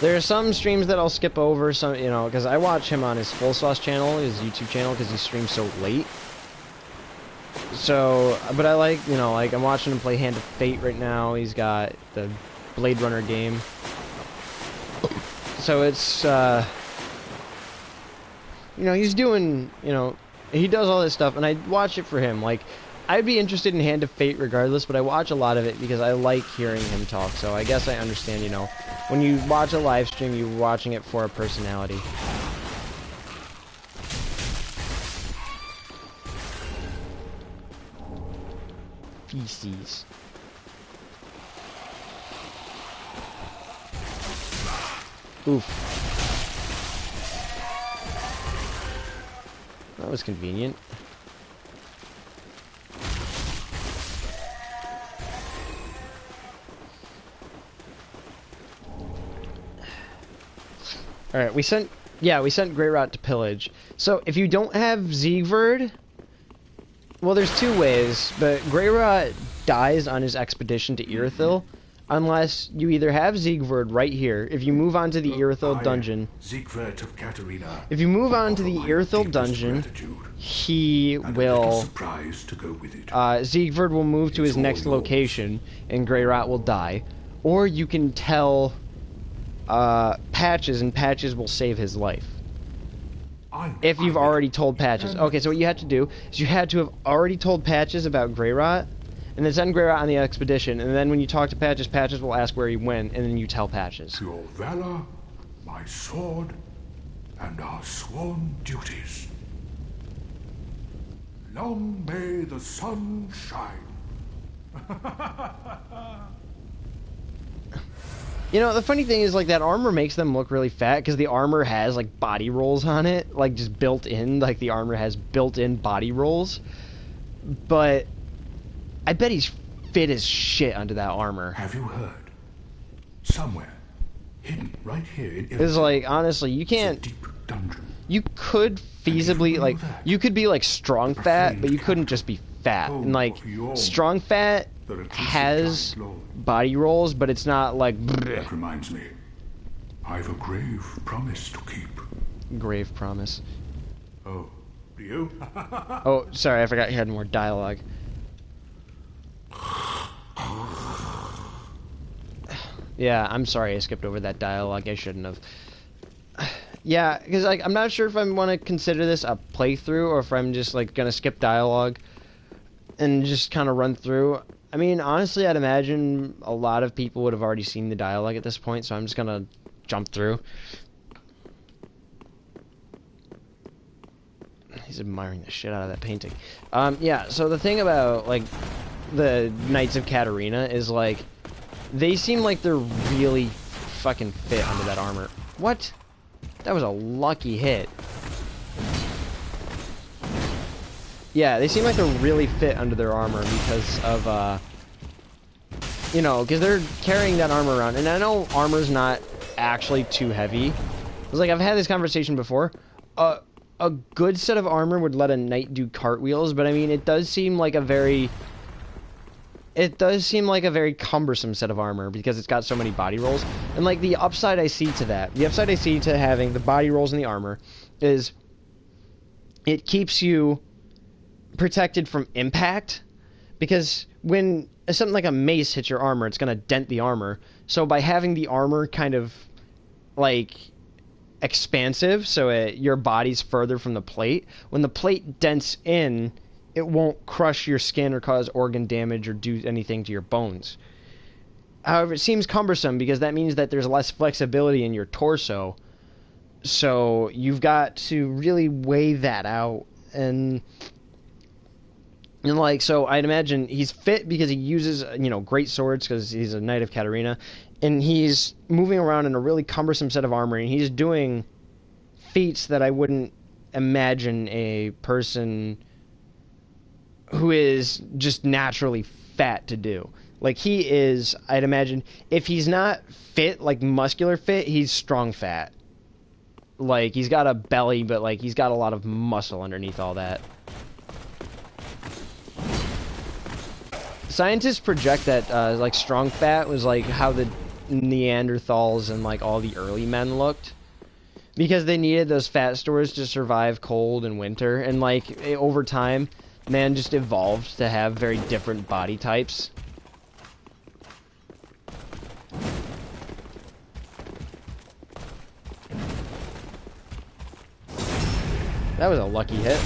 There are some streams that I'll skip over, some, you know, because I watch him on his Full Sauce channel, his YouTube channel, because he streams so late. So, but I like, you know, like, I'm watching him play Hand of Fate right now. He's got the Blade Runner game. So it's, you know, he's doing, you know, he does all this stuff, and I watch it for him. Like, I'd be interested in Hand of Fate regardless, but I watch a lot of it because I like hearing him talk, so I guess I understand, you know, when you watch a live stream, you're watching it for a personality. Feces. Oof. That was convenient. Alright, we sent Greyrot to pillage. So, if you don't have Siegward, well, there's two ways, but Greyrot dies on his expedition to Irithyll, unless you either have Siegward right here. If you move on to the Irithyll dungeon, if you move on to the Irithyll dungeon, he will, Siegward will move to his next location, and Greyrot will die. Or you can tell Patches, and Patches will save his life. If you've already told Patches. Okay, so what you had to do is you had to have already told Patches about Greyrot, and then send Greyrot on the expedition, and then when you talk to Patches, Patches will ask where he went, and then you tell Patches. Your valor, my sword, and our sworn duties. Long may the sun shine. You know, the funny thing is, like, that armor makes them look really fat, because the armor has, like, body rolls on it, like, just built in, like, the armor has built-in body rolls, but I bet he's fit as shit under that armor. Have you heard? Somewhere, hidden right here in Irithyll, it's like, honestly, you can't, deep dungeon. You could feasibly, like, you could be, like, strong fat, but you couldn't just be fat, and, like, strong fat has body rolls, but it's not like. That reminds me, I've a grave promise to keep. Grave promise. Oh, do you? Oh, sorry, I forgot you had more dialogue. Yeah, I'm sorry I skipped over that dialogue. I shouldn't have. Yeah, because, like, I'm not sure if I want to consider this a playthrough or if I'm just, like, gonna skip dialogue and just kind of run through. I mean, honestly, I'd imagine a lot of people would have already seen the dialogue at this point, so I'm just gonna jump through. He's admiring the shit out of that painting. Yeah, so the thing about, like, the Knights of Katarina is, like, they seem like they're really fucking fit under that armor. What? That was a lucky hit. Yeah, they seem like they're really fit under their armor because of, you know, because they're carrying that armor around. And I know armor's not actually too heavy. It's like, I've had this conversation before. A good set of armor would let a knight do cartwheels, but I mean, it does seem like a very cumbersome set of armor because it's got so many body rolls. And, like, the upside I see to that, the upside I see to having the body rolls in the armor is it keeps you protected from impact, because when something like a mace hits your armor, it's going to dent the armor. So by having the armor kind of, like, expansive, so your body's further from the plate, when the plate dents in, it won't crush your skin or cause organ damage or do anything to your bones. However, it seems cumbersome because that means that there's less flexibility in your torso, So you've got to really weigh that out, and like, so I'd imagine he's fit because he uses, great swords because he's a knight of Katarina, and he's moving around in a really cumbersome set of armor, and he's doing feats that I wouldn't imagine a person who is just naturally fat to do. Like, he is, I'd imagine, if he's not fit, like muscular fit, he's strong fat. Like, he's got a belly, but like he's got a lot of muscle underneath all that. Scientists project that like strong fat was like how the Neanderthals and like all the early men looked, because they needed those fat stores to survive cold and winter, and like over time man just evolved to have very different body types. That was a lucky hit.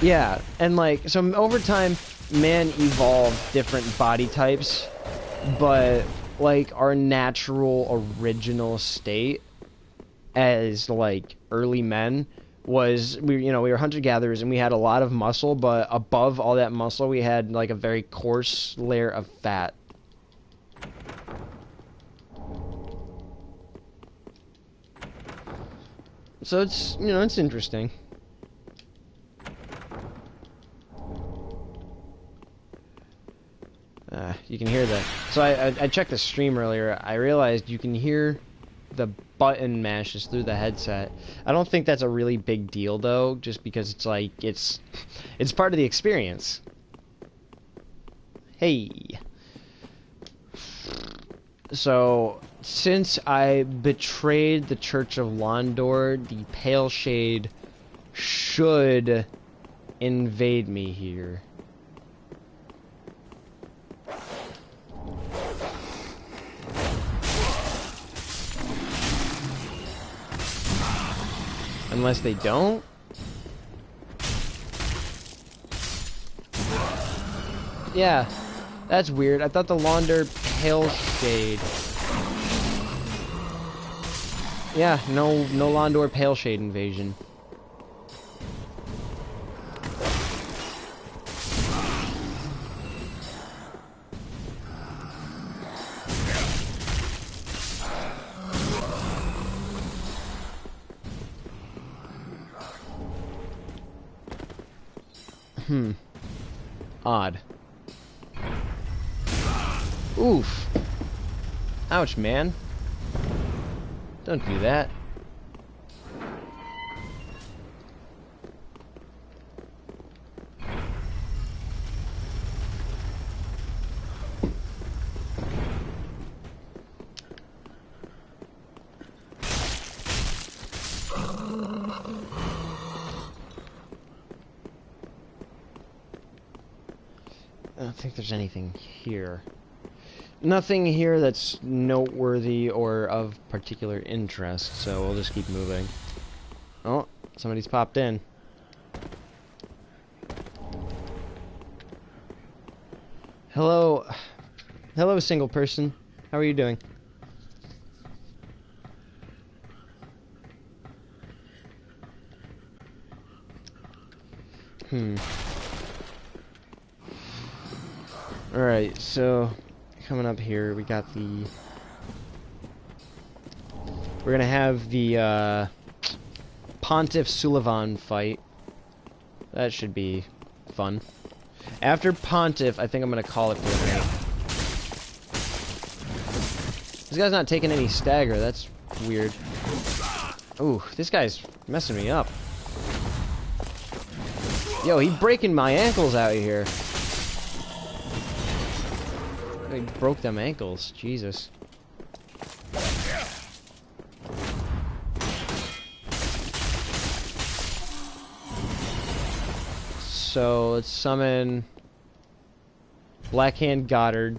Yeah, and like, so over time man evolved different body types, but like our natural original state as like early men was, we were hunter-gatherers, and we had a lot of muscle, but above all that muscle we had like a very coarse layer of fat. So it's, it's interesting. You can hear that. So I checked the stream earlier. I realized you can hear the button mashes through the headset. I don't think that's a really big deal though, just because it's like it's part of the experience. Hey. So since I betrayed the Church of Londor, the Pale Shade should invade me here. Unless they don't? Yeah, that's weird. I thought the Londor Pale Shade. Yeah, no Londor Pale Shade invasion. Odd. Oof. Ouch, man. Don't do that. I don't think there's anything here. Nothing here that's noteworthy or of particular interest, so we'll just keep moving. Oh, somebody's popped in. Hello. Hello, single person. How are you doing? Alright, so coming up here, we got the... We're gonna have the Pontiff Sullivan fight. That should be fun. After Pontiff, I think I'm gonna call it for the night. This guy's not taking any stagger, that's weird. Ooh, this guy's messing me up. Yo, he's breaking my ankles out here. He broke them ankles, Jesus. So let's summon Blackhand Goddard,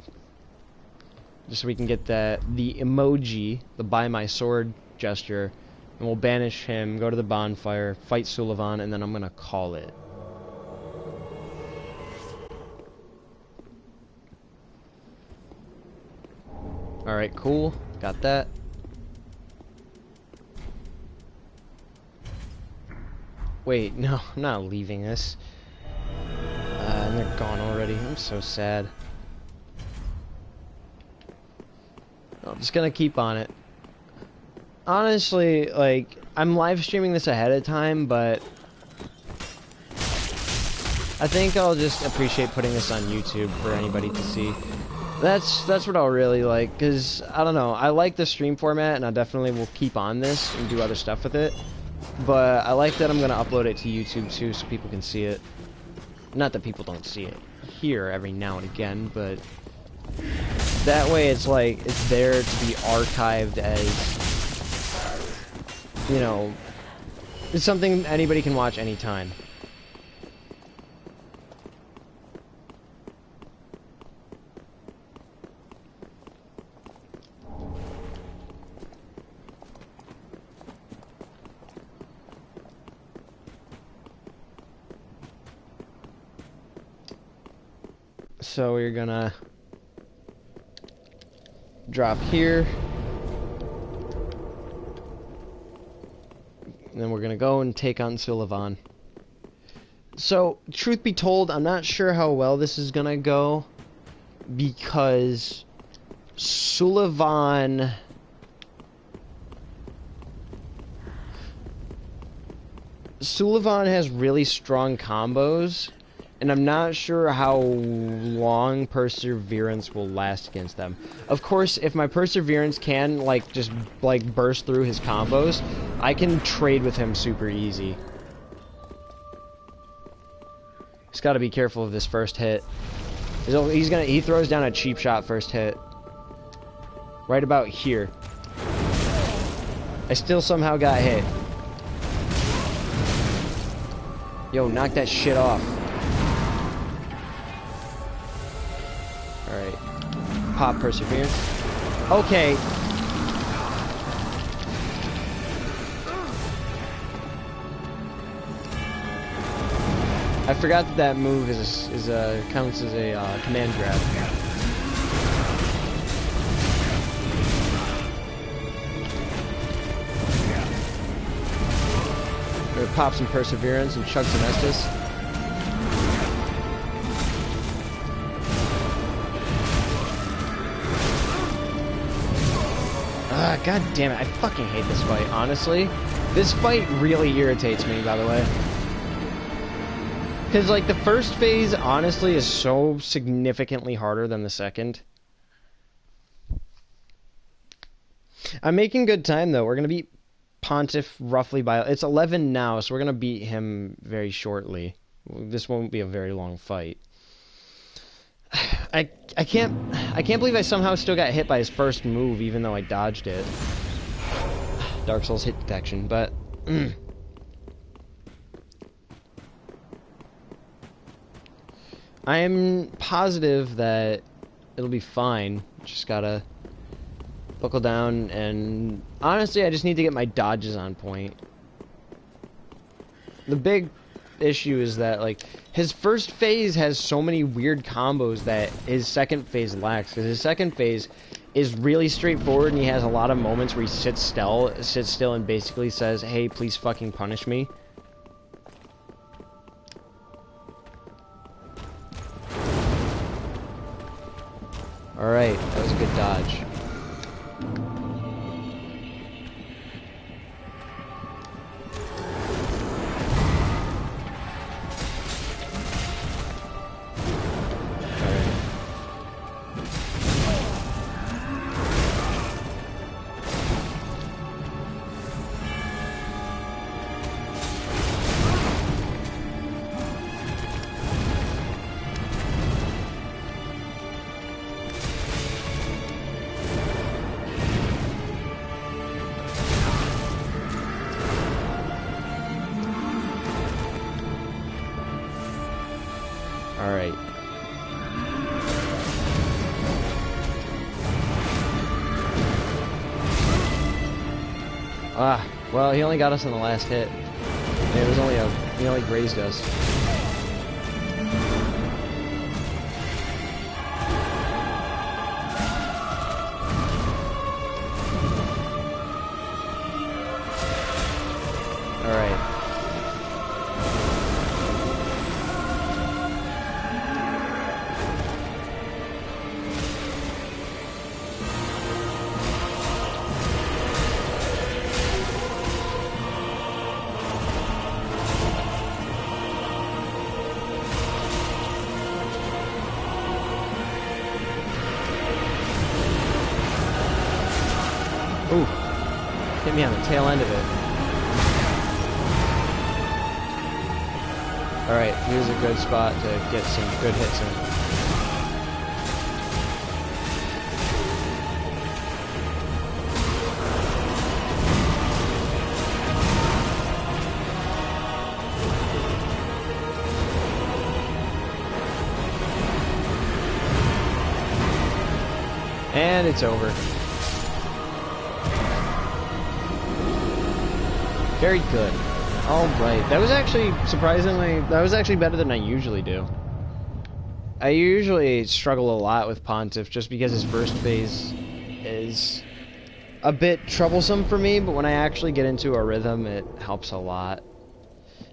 just so we can get the emoji, the buy my sword gesture, and we'll banish him, go to the bonfire, fight Sullivan, and then I'm gonna call it. Alright, cool. Got that. Wait, no, I'm not leaving this. And they're gone already. I'm so sad. I'm just gonna keep on it. Honestly, like, I'm live streaming this ahead of time, but I think I'll just appreciate putting this on YouTube for anybody to see. That's what I'll really like, because, I don't know, I like the stream format, and I definitely will keep on this and do other stuff with it. But I like that I'm going to upload it to YouTube, too, so people can see it. Not that people don't see it here every now and again, but that way it's like, it's there to be archived as, you know, it's something anybody can watch anytime. So we're gonna drop here. And then we're gonna go and take on Sullivan. So, truth be told, I'm not sure how well this is gonna go, because Sullivan has really strong combos, and I'm not sure how long Perseverance will last against them. Of course, if my Perseverance can, like, just, like, burst through his combos, I can trade with him super easy. Just gotta be careful of this first hit. He throws down a cheap shot first hit. Right about here. I still somehow got hit. Yo, knock that shit off. Alright. Pop Perseverance. Okay. I forgot that that move counts as a command grab. We're gonna pop some Perseverance and chug some Estus. Ah, god damn it, I fucking hate this fight, honestly. This fight really irritates me, by the way. Because, like, the first phase, honestly, is so significantly harder than the second. I'm making good time, though. We're going to beat Pontiff roughly by... It's 11 now, so we're going to beat him very shortly. This won't be a very long fight. I can't believe I somehow still got hit by his first move, even though I dodged it. Dark Souls hit detection, but... I'm positive that it'll be fine. Just gotta buckle down, and honestly, I just need to get my dodges on point. The big issue is that, like, his first phase has so many weird combos that his second phase lacks, because his second phase is really straightforward, and he has a lot of moments where he sits still and basically says, hey, please fucking punish me. Alright, that was a good dodge. Alright. Ah, well, he only got us on the last hit. It was only he only grazed us. Alright. hit me on the tail end of it. Alright, here's a good spot to get some good hits in. And it's over. Very good. Alright, that was actually, surprisingly, that was actually better than I usually do. I usually struggle a lot with Pontiff just because his first phase is a bit troublesome for me, but when I actually get into a rhythm, it helps a lot.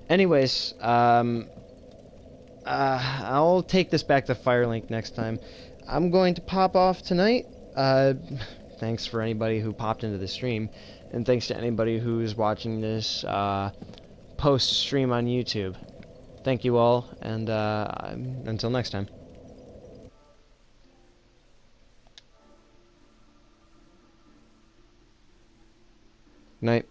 Anyways, I'll take this back to Firelink next time. I'm going to pop off tonight. Thanks for anybody who popped into the stream, and thanks to anybody who's watching this post-stream on YouTube. Thank you all, and until next time. Night.